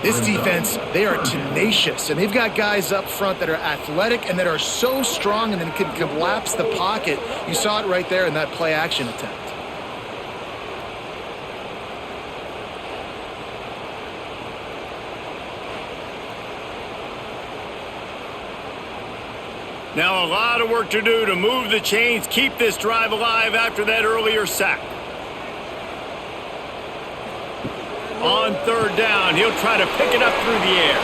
This defense, they are tenacious, and they've got guys up front that are athletic and that are so strong and then can collapse the pocket. You saw it right there in that play action attempt. Now a lot of work to do to move the chains, keep this drive alive after that earlier sack. On third down, he'll try to pick it up through the air.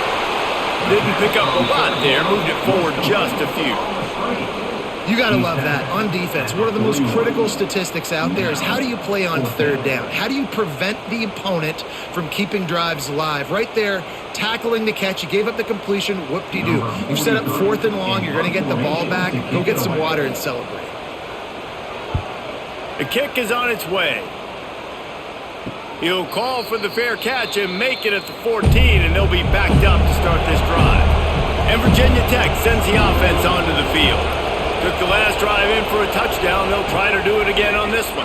Didn't pick up a lot there, moved it forward just a few. You got to love that. On defense, one of the most critical statistics out there is how do you play on third down? How do you prevent the opponent from keeping drives alive? Right there, tackling the catch. You gave up the completion. Whoop-de-doo. You've set up fourth and long. You're going to get the ball back. Go get some water and celebrate. The kick is on its way. He'll call for the fair catch and make it at the 14, and they'll be backed up to start this drive. And Virginia Tech sends the offense onto the field. Took the last drive in for a touchdown. They'll try to do it again on this one.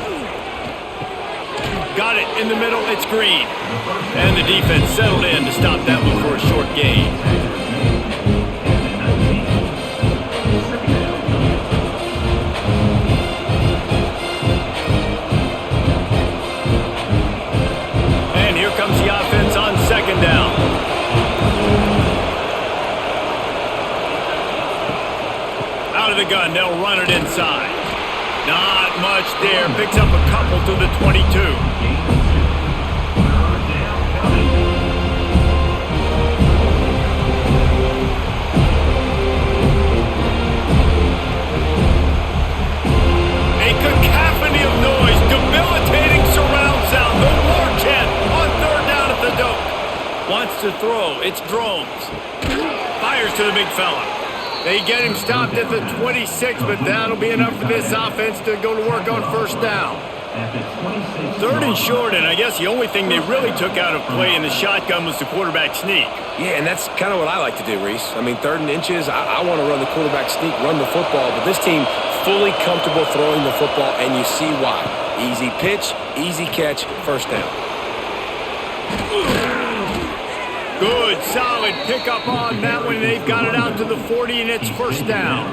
Got it in the middle. It's Green. And the defense settled in to stop that one for a short gain. And here comes the offense on second down. Out of the gun, they'll run it inside. Not much there. Picks up a couple to the 22. A cacophony of noise, debilitating surround sound. The war chant on third down at the Doak. Wants to throw. It's Drones. Fires to the big fella. They get him stopped at the 26, but that'll be enough for this offense to go to work on first down. Third and short, and I guess the only thing they really took out of play in the shotgun was the quarterback sneak. Yeah, and that's kind of what I like to do, Reese. I mean, 3rd and inches, I want to run the quarterback sneak, run the football, but this team fully comfortable throwing the football, and you see why. Easy pitch, easy catch, first down. Good, solid pickup on that one. They've got it out to the 40, and it's first down.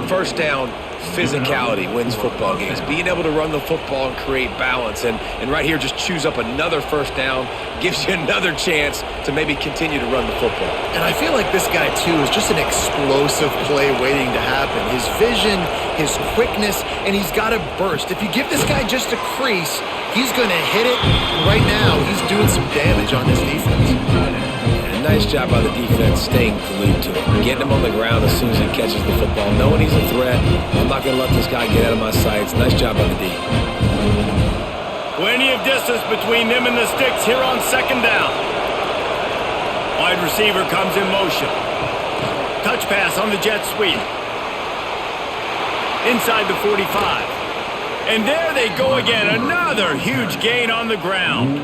First down, physicality wins football games. Being able to run the football and create balance, and right here just choose up another first down, gives you another chance to maybe continue to run the football. And I feel like this guy, too, is just an explosive play waiting to happen. His vision, his quickness, and he's got a burst. If you give this guy just a crease, he's going to hit it. Right now, he's doing some damage on this defense. And nice job by the defense staying glued to him, getting him on the ground as soon as he catches the football, knowing he's a threat. I'm not going to let this guy get out of my sights. Nice job by the D. Plenty of distance between them and the sticks here on second down. Wide receiver comes in motion. Touch pass on the jet sweep. Inside the 45. And there they go again. Another huge gain on the ground.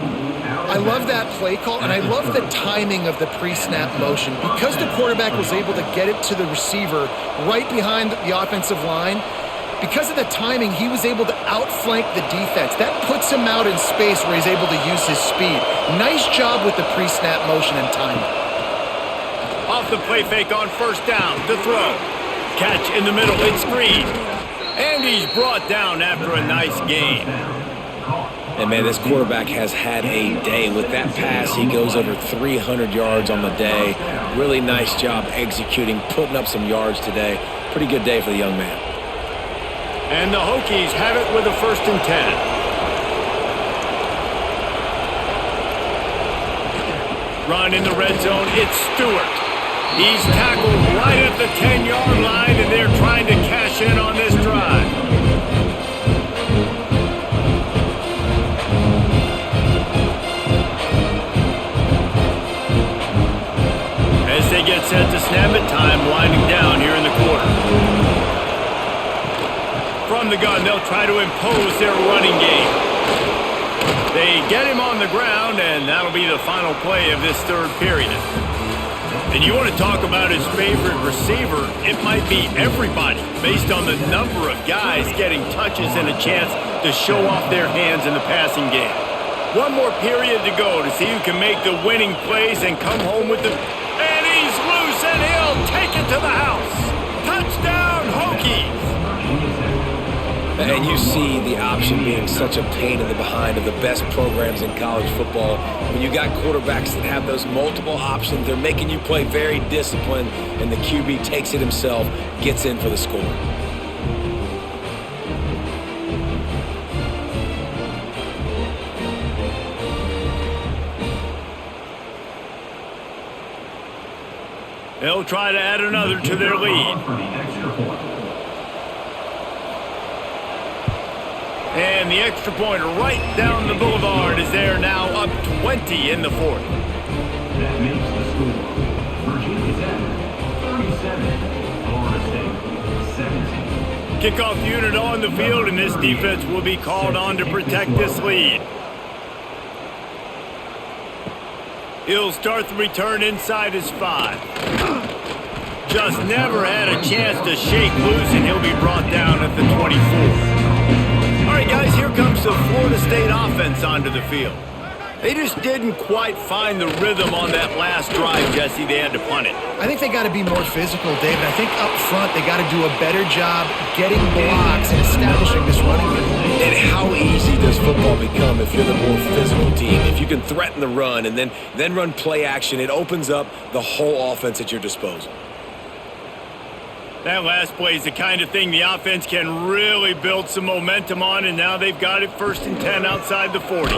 I love that play call, and I love the timing of the pre-snap motion. Because the quarterback was able to get it to the receiver right behind the offensive line, because of the timing, he was able to outflank the defense. That puts him out in space where he's able to use his speed. Nice job with the pre-snap motion and timing. Off the play fake on first down. The throw. Catch in the middle. It's Green. And he's brought down after a nice gain. And, man, this quarterback has had a day. With that pass, he goes over 300 yards on the day. Really nice job executing, putting up some yards today. Pretty good day for the young man. And the Hokies have it with a 1st and 10. Run in the red zone. It's Stewart. He's tackled right at the 10-yard line, and they're trying to cash in on this drive. As they get set to snap it, time winding down here in the quarter. From the gun, they'll try to impose their running game. They get him on the ground, and that'll be the final play of this 3rd period. And you want to talk about his favorite receiver, it might be everybody, based on the number of guys getting touches and a chance to show off their hands in the passing game. One more period to go to see who can make the winning plays and come home with the... And he's loose, and he'll take it to the house. Touchdown, Hokies! And you see the option being such a pain in the behind of the best programs in college football. When you got quarterbacks that have those multiple options, they're making you play very disciplined, and the QB takes it himself, gets in for the score. They'll try to add another to their lead. And the extra point right down the boulevard is there now, up 20 in the 4th. That makes the score Virginia Tech 37, Florida State 17. Kickoff unit on the field, and this defense will be called on to protect this lead. He'll start the return inside his 5. Just never had a chance to shake loose, and he'll be brought down at the 24. All right, guys, here comes the Florida State offense onto the field. They just didn't quite find the rhythm on that last drive, Jesse. They had to punt it. I think they got to be more physical, David. I think up front they got to do a better job getting blocks and establishing this running game. And how easy does football become if you're the more physical team? If you can threaten the run and then run play action, it opens up the whole offense at your disposal. That last play is the kind of thing the offense can really build some momentum on, and now they've got it 1st and 10 outside the 40.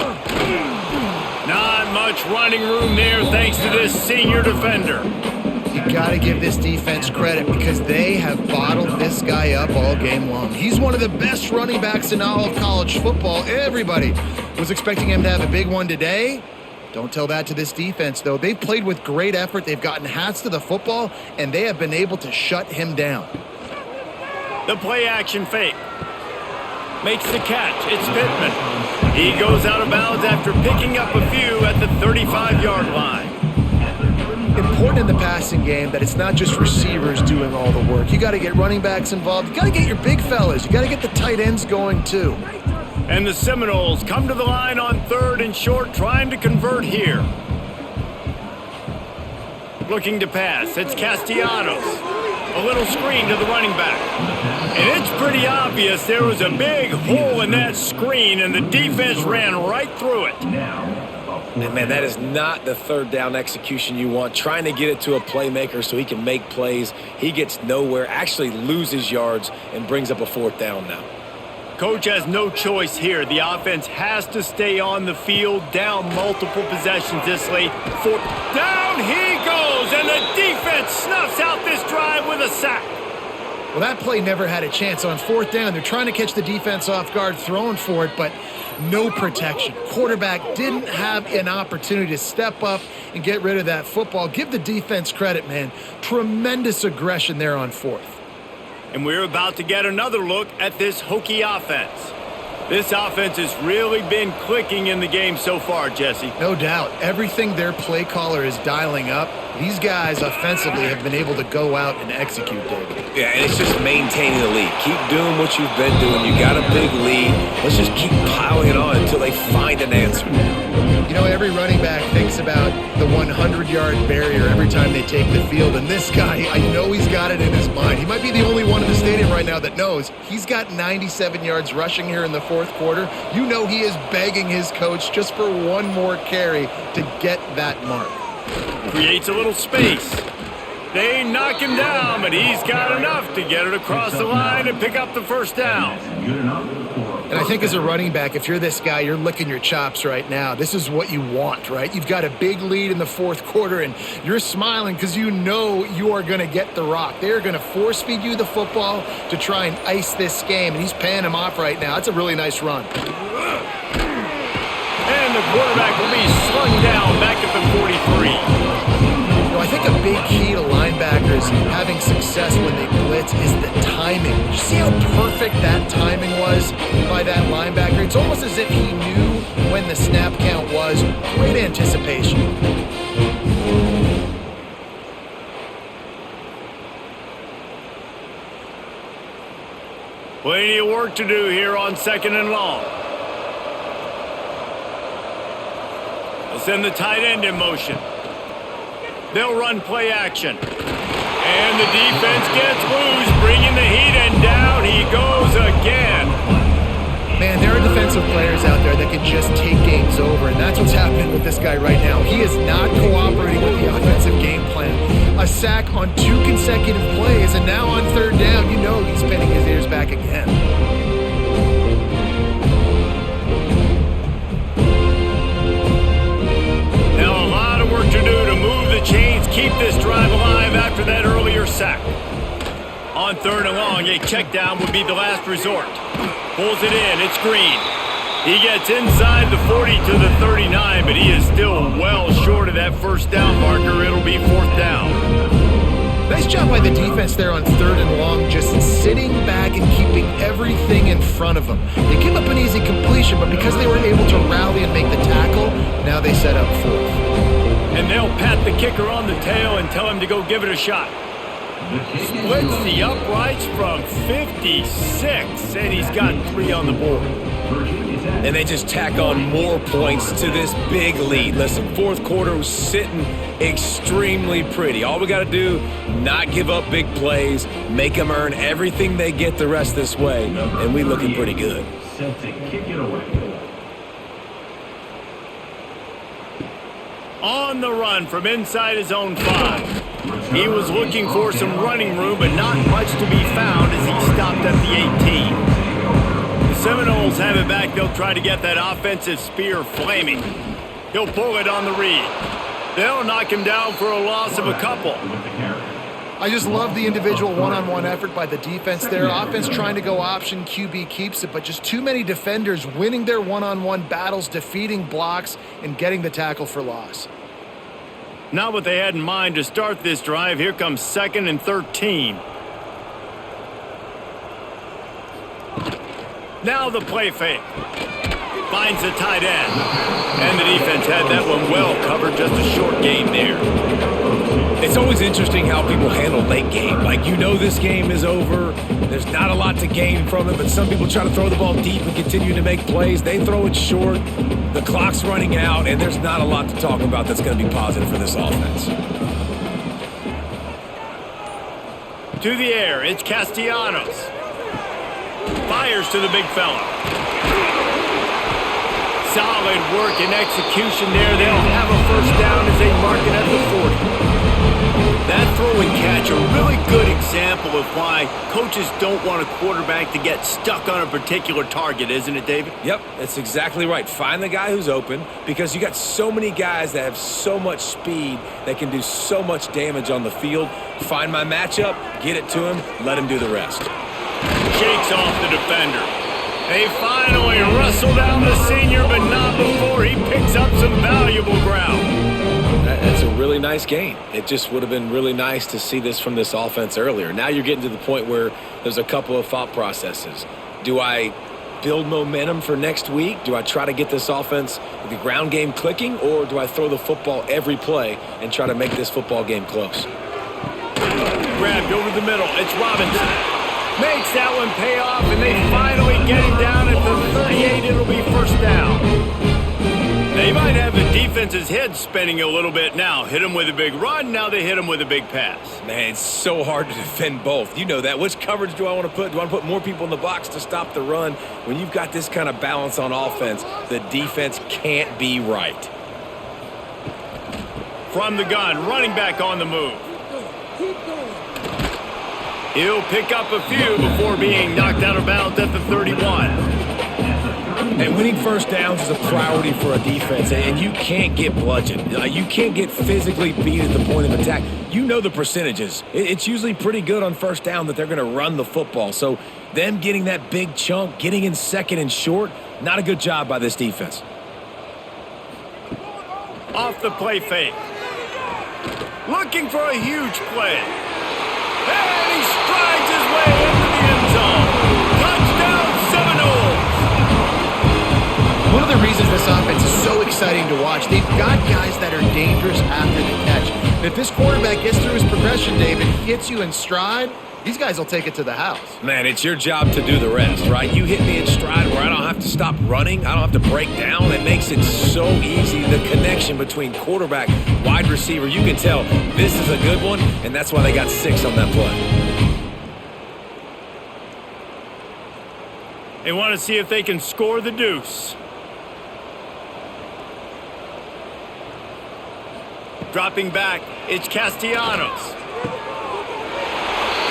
Not much running room there thanks to this senior defender. You got to give this defense credit because they have bottled this guy up all game long. He's one of the best running backs in all of college football. Everybody was expecting him to have a big one today. Don't tell that to this defense, though. They've played with great effort. They've gotten hats to the football, and they have been able to shut him down. The play action fake. Makes the catch. It's Pittman. He goes out of bounds after picking up a few at the 35-yard line. Important in the passing game that it's not just receivers doing all the work. You got to get running backs involved. You got to get your big fellas. You got to get the tight ends going, too. And the Seminoles come to the line on 3rd and short, trying to convert here. Looking to pass. It's Castellanos. A little screen to the running back. And it's pretty obvious there was a big hole in that screen, and the defense ran right through it. And man, that is not the 3rd down execution you want. Trying to get it to a playmaker so he can make plays. He gets nowhere, actually loses yards, and brings up a 4th down now. Coach has no choice here. The offense has to stay on the field, down multiple possessions this late. 4th down he goes, and the defense snuffs out this drive with a sack. Well, that play never had a chance. On 4th down, they're trying to catch the defense off guard, throwing for it, but no protection. Quarterback didn't have an opportunity to step up and get rid of that football. Give the defense credit, man. Tremendous aggression there on 4th. And we're about to get another look at this Hokie offense. This offense has really been clicking in the game so far, Jesse. No doubt. Everything their play caller is dialing up, these guys offensively have been able to go out and execute, David. Yeah, and it's just maintaining the lead. Keep doing what you've been doing. You got a big lead. Let's just keep piling it on until they find an answer. You know, every running back thinks about the 100-yard barrier every time they take the field, and this guy, I know he's got it in his mind. He might be the only one in the stadium right now that knows he's got 97 yards rushing here in the 4th quarter. You know he is begging his coach just for one more carry to get that mark. Creates a little space. They knock him down, but he's got enough to get it across the line and pick up the 1st down. And I think as a running back, if you're this guy, you're licking your chops right now. This is what you want, right? You've got a big lead in the 4th quarter, and you're smiling because you know you are going to get the rock. They're going to force feed you the football to try and ice this game, and he's paying him off right now. That's a really nice run. And the quarterback will be slung down back at the 43. I think a big key to linebackers having success when they blitz is the timing. Did you see how perfect that timing was by that linebacker? It's almost as if he knew when the snap count was. Great anticipation. Plenty of work to do here on 2nd and long. They'll send the tight end in motion. They'll run play action. And the defense gets loose, bringing the heat, and down he goes again. Man, there are defensive players out there that can just take games over, and that's what's happening with this guy right now. He is not cooperating with the offensive game plan. A sack on 2 consecutive plays, and now on 3rd down, you know he's pinning his ears back again. Now a lot of work to do to move the chains, keep this drive alive after that earlier sack. On 3rd and long, a check down would be the last resort. Pulls it in, it's Green. He gets inside the 40 to the 39, but he is still well short of that 1st down marker. It'll be 4th down. Nice job by the defense there on 3rd and long, just sitting back and keeping everything in front of them. They give up an easy completion, but because they were able to rally and make the tackle, now they set up 4th. And they'll pat the kicker on the tail and tell him to go give it a shot. Splits the uprights from 56, and he's got 3 on the board. And they just tack on more points to this big lead. Listen, 4th quarter was sitting extremely pretty. All we got to do, not give up big plays, make them earn everything they get the rest this way, and we looking pretty good. Set to kick it away. On the run from inside his own 5. He was looking for some running room, but not much to be found as he stopped at the 18. The Seminoles have it back. They'll try to get that offensive spear flaming. He'll pull it on the read. They'll knock him down for a loss of a couple. I just love the individual one-on-one effort by the defense there. Offense trying to go option, QB keeps it, but just too many defenders winning their one-on-one battles, defeating blocks, and getting the tackle for loss. Not what they had in mind to start this drive. Here comes 2nd and 13. Now the play fake. Finds the tight end. And the defense had that one well covered, just a short gain there. It's always interesting how people handle late game. Like, you know this game is over. There's not a lot to gain from it, but some people try to throw the ball deep and continue to make plays. They throw it short. The clock's running out, and there's not a lot to talk about that's going to be positive for this offense. To the air, it's Castellanos. Fires to the big fella. Solid work and execution there. They'll have a first down as they mark it at the 40. That throw and catch, a really good example of why coaches don't want a quarterback to get stuck on a particular target, isn't it, David? Yep, that's exactly right. Find the guy who's open, because you got so many guys that have so much speed that can do so much damage on the field. Find my matchup, get it to him, let him do the rest. Shakes off the defender. They finally wrestle down the senior, but not before he picks up some valuable ground. That's a really nice game. It just would have been really nice to see this from this offense earlier. Now you're getting to the point where there's a couple of thought processes. Do I build momentum for next week? Do I try to get this offense, the ground game clicking, or do I throw the football every play and try to make this football game close? Grabbed over the middle. It's Robinson. Makes that one pay off, and they finally get him down at the 38. It'll be first down. They might have the defense's head spinning a little bit now. Hit him with a big run, now they hit him with a big pass. Man, it's so hard to defend both. You know that. Which coverage do I want to put? Do I want to put more people in the box to stop the run? When you've got this kind of balance on offense, the defense can't be right. From the gun, running back on the move. He'll pick up a few before being knocked out of bounds at the 31. And winning first downs is a priority for a defense, and you can't get bludgeoned. You can't get physically beat at the point of attack. You know the percentages. It's usually pretty good on first down that they're going to run the football. So them getting that big chunk, getting in second and short, not a good job by this defense. Off the play fake. Looking for a huge play. And he strides his way into the end zone. Touchdown, Seminoles! One of the reasons this offense is so exciting to watch, they've got guys that are dangerous after the catch. And if this quarterback gets through his progression, David, hits you in stride, these guys will take it to the house. Man, it's your job to do the rest, right? You hit me in stride where I don't have to stop running. I don't have to break down. It makes it so easy. The connection between quarterback, wide receiver, you can tell this is a good one, and that's why they got 6 on that play. They want to see if they can score the deuce. Dropping back, it's Castellanos.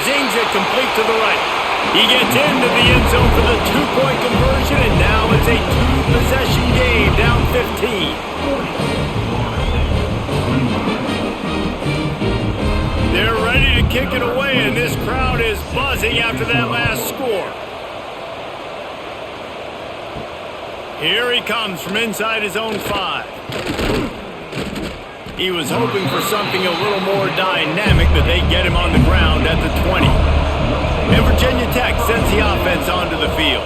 Zings it complete to the right. He gets into the end zone for the 2-point conversion, and now it's a 2-possession game, down 15. They're ready to kick it away, and this crowd is buzzing after that last score. Here he comes from inside his own 5. He was hoping for something a little more dynamic, but they get him on the ground at the 20. And Virginia Tech sends the offense onto the field.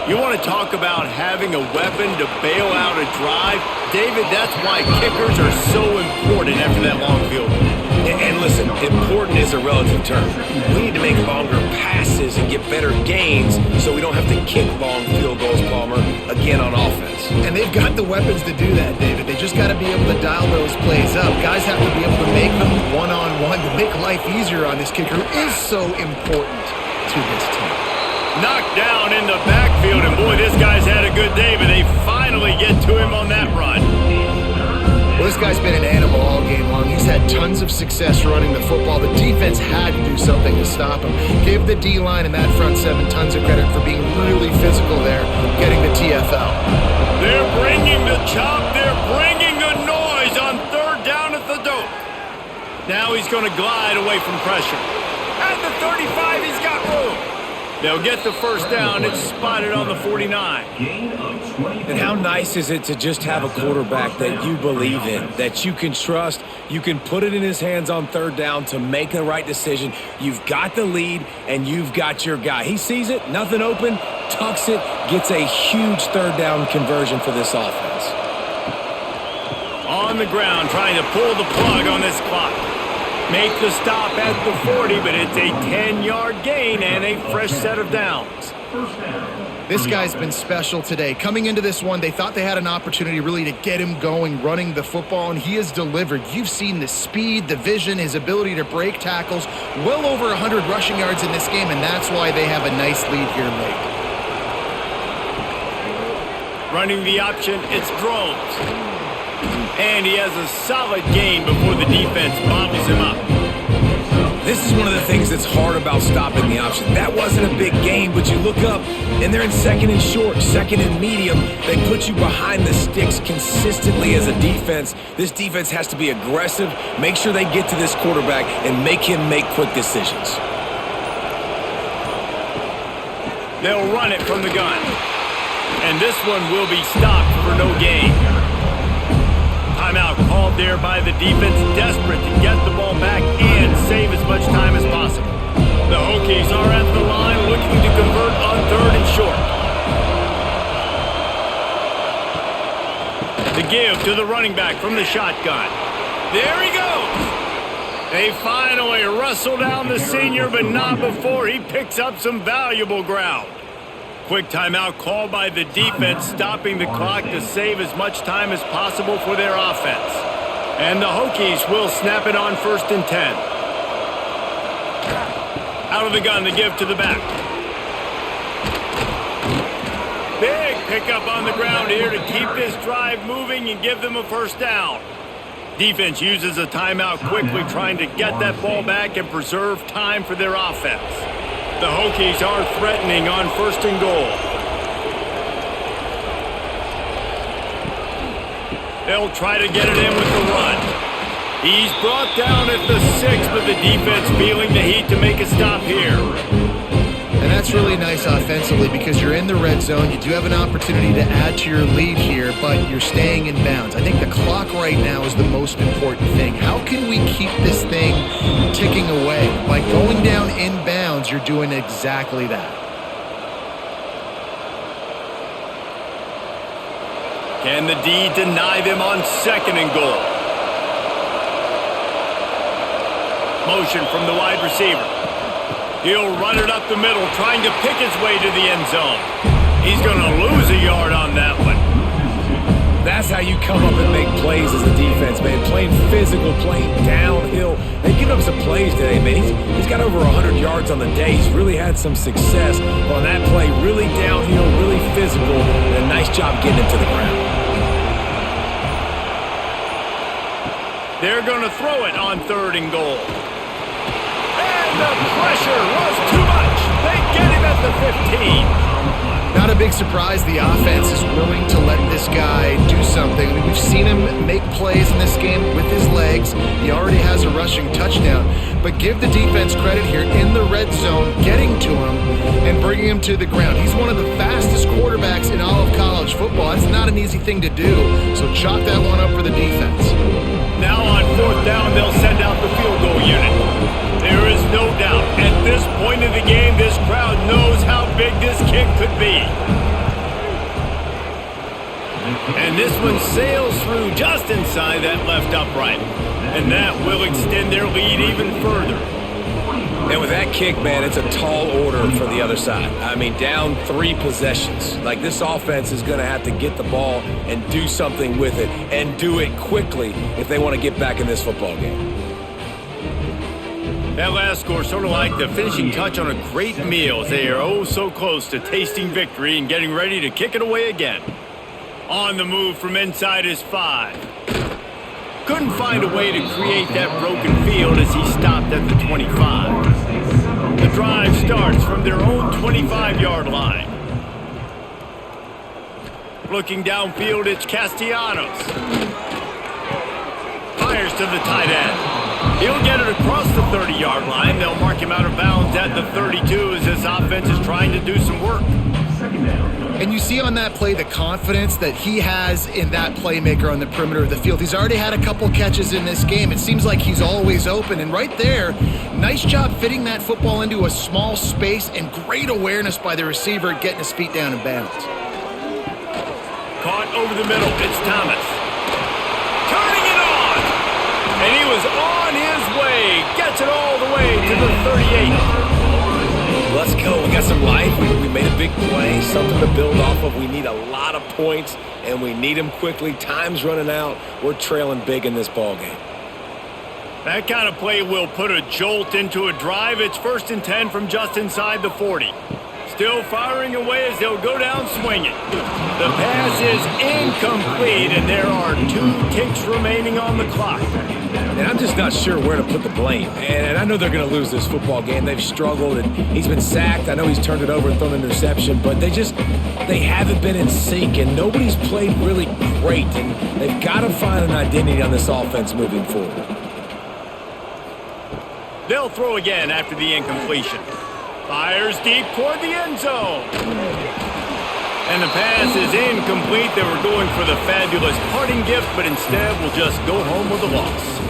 You want to talk about having a weapon to bail out a drive? David, that's why kickers are so important after that long field goal. And listen, important is a relative term. We need to make longer passes and get better gains so we don't have to kick long field goals, Palmer, again on offense. And they've got the weapons to do that, David. They just got to be able to dial those plays up. Guys have to be able to make them one-on-one to make life easier on this kicker, who is so important to this team. Knocked down in the backfield, and boy, this guy's had a good day, but they finally get to him on that run. Well, this guy's been an animal all game long. He's had tons of success running the football. The defense had to do something to stop him. Give the D-line and that front seven tons of credit for being really physical there, getting the TFL. They're bringing the chop. They're bringing the noise on third down at the dope. Now he's going to glide away from pressure. At the 35, he's got room. They'll get the first down. It's spotted on the 49. And how nice is it to just have a quarterback that you believe in, that you can trust, you can put it in his hands on third down to make the right decision. You've got the lead, and you've got your guy. He sees it, nothing open, tucks it, gets a huge third down conversion for this offense. On the ground, trying to pull the plug on this clock. Make the stop at the 40, but it's a 10-yard gain and a fresh set of downs. This guy's been special today. Coming into this one, they thought they had an opportunity really to get him going, running the football, and he has delivered. You've seen the speed, the vision, his ability to break tackles. Well over 100 rushing yards in this game, and that's why they have a nice lead here late. Running the option, it's Drones. And he has a solid gain before the defense bobbles him up. This is one of the things that's hard about stopping the option. That wasn't a big gain, but you look up, and they're in second and short, second and medium. They put you behind the sticks consistently as a defense. This defense has to be aggressive, make sure they get to this quarterback, and make him make quick decisions. They'll run it from the gun. And this one will be stopped for no gain. Timeout called there by the defense, desperate to get the ball back and save as much time as possible. The Hokies are at the line looking to convert on third and short. The give to the running back from the shotgun. There he goes. They finally wrestle down the senior, but not before he picks up some valuable ground. Quick timeout called by the defense, stopping the clock to save as much time as possible for their offense. And the Hokies will snap it on 1st and 10. Out of the gun, the give to the back. Big pickup on the ground here to keep this drive moving and give them a first down. Defense uses a timeout quickly, trying to get that ball back and preserve time for their offense. The Hokies are threatening on 1st and goal. They'll try to get it in with the run. He's brought down at the 6, but the defense feeling the heat to make a stop here. And that's really nice offensively because you're in the red zone. You do have an opportunity to add to your lead here, but you're staying in bounds. I think the clock right now is the most important thing. How can we keep this thing ticking away? By going down in bounds, you're doing exactly that. Can the D deny them on 2nd and goal? Motion from the wide receiver. He'll run it up the middle, trying to pick his way to the end zone. He's going to lose a yard on that one. That's how you come up and make plays as a defense, man. Playing physical, playing downhill. They've given up some plays today, man. He's got over 100 yards on the day. He's really had some success on that play. Really downhill, really physical, and a nice job getting it to the ground. They're going to throw it on 3rd and goal. And the pressure was too much. They get him at the 15. Not a big surprise the offense is willing to let this guy do something. I mean, we've seen him make plays in this game with his legs. He already has a rushing touchdown. But give the defense credit here in the red zone, getting to him and bringing him to the ground. He's one of the fastest quarterbacks in all of college football. That's not an easy thing to do. So chalk that one up for the defense. Now on 4th down, they'll send out the field goal unit. There is no doubt, at this point in the game, this crowd knows how big this kick could be. And this one sails through just inside that left upright. And that will extend their lead even further. And with that kick, man, it's a tall order for the other side. I mean, down 3 possessions. Like, this offense is going to have to get the ball and do something with it, and do it quickly if they want to get back in this football game. That last score sort of like the finishing touch on a great meal as they are oh so close to tasting victory and getting ready to kick it away again. On the move from inside is 5. couldn't find a way to create that broken field as he stopped at the 25. The drive starts from their own 25-yard line. Looking downfield, it's Castellanos. Fires to the tight end. He'll get it across the 30-yard line. They'll mark him out of bounds at the 32 as this offense is trying to do some work. And you see on that play the confidence that he has in that playmaker on the perimeter of the field. He's already had a couple catches in this game. It seems like he's always open. And right there, nice job fitting that football into a small space and great awareness by the receiver getting his feet down in bounds. Caught over the middle. It's Thomas. Turning it on. And he was on his way. Gets it all the way to the 38. Let's go. We got some life. We made a big play, something to build off of. We need a lot of points, and we need them quickly. Time's running out. We're trailing big in this ballgame. That kind of play will put a jolt into a drive. It's 1st and 10 from just inside the 40. Still firing away as they'll go down swinging. The pass is incomplete, and there are 2 ticks remaining on the clock. And I'm just not sure where to put the blame. And I know they're going to lose this football game. They've struggled, and he's been sacked. I know he's turned it over and thrown an interception, but they haven't been in sync, and nobody's played really great. And they've got to find an identity on this offense moving forward. They'll throw again after the incompletion. Fires deep toward the end zone. And the pass is incomplete. They were going for the fabulous parting gift, but instead will just go home with a loss.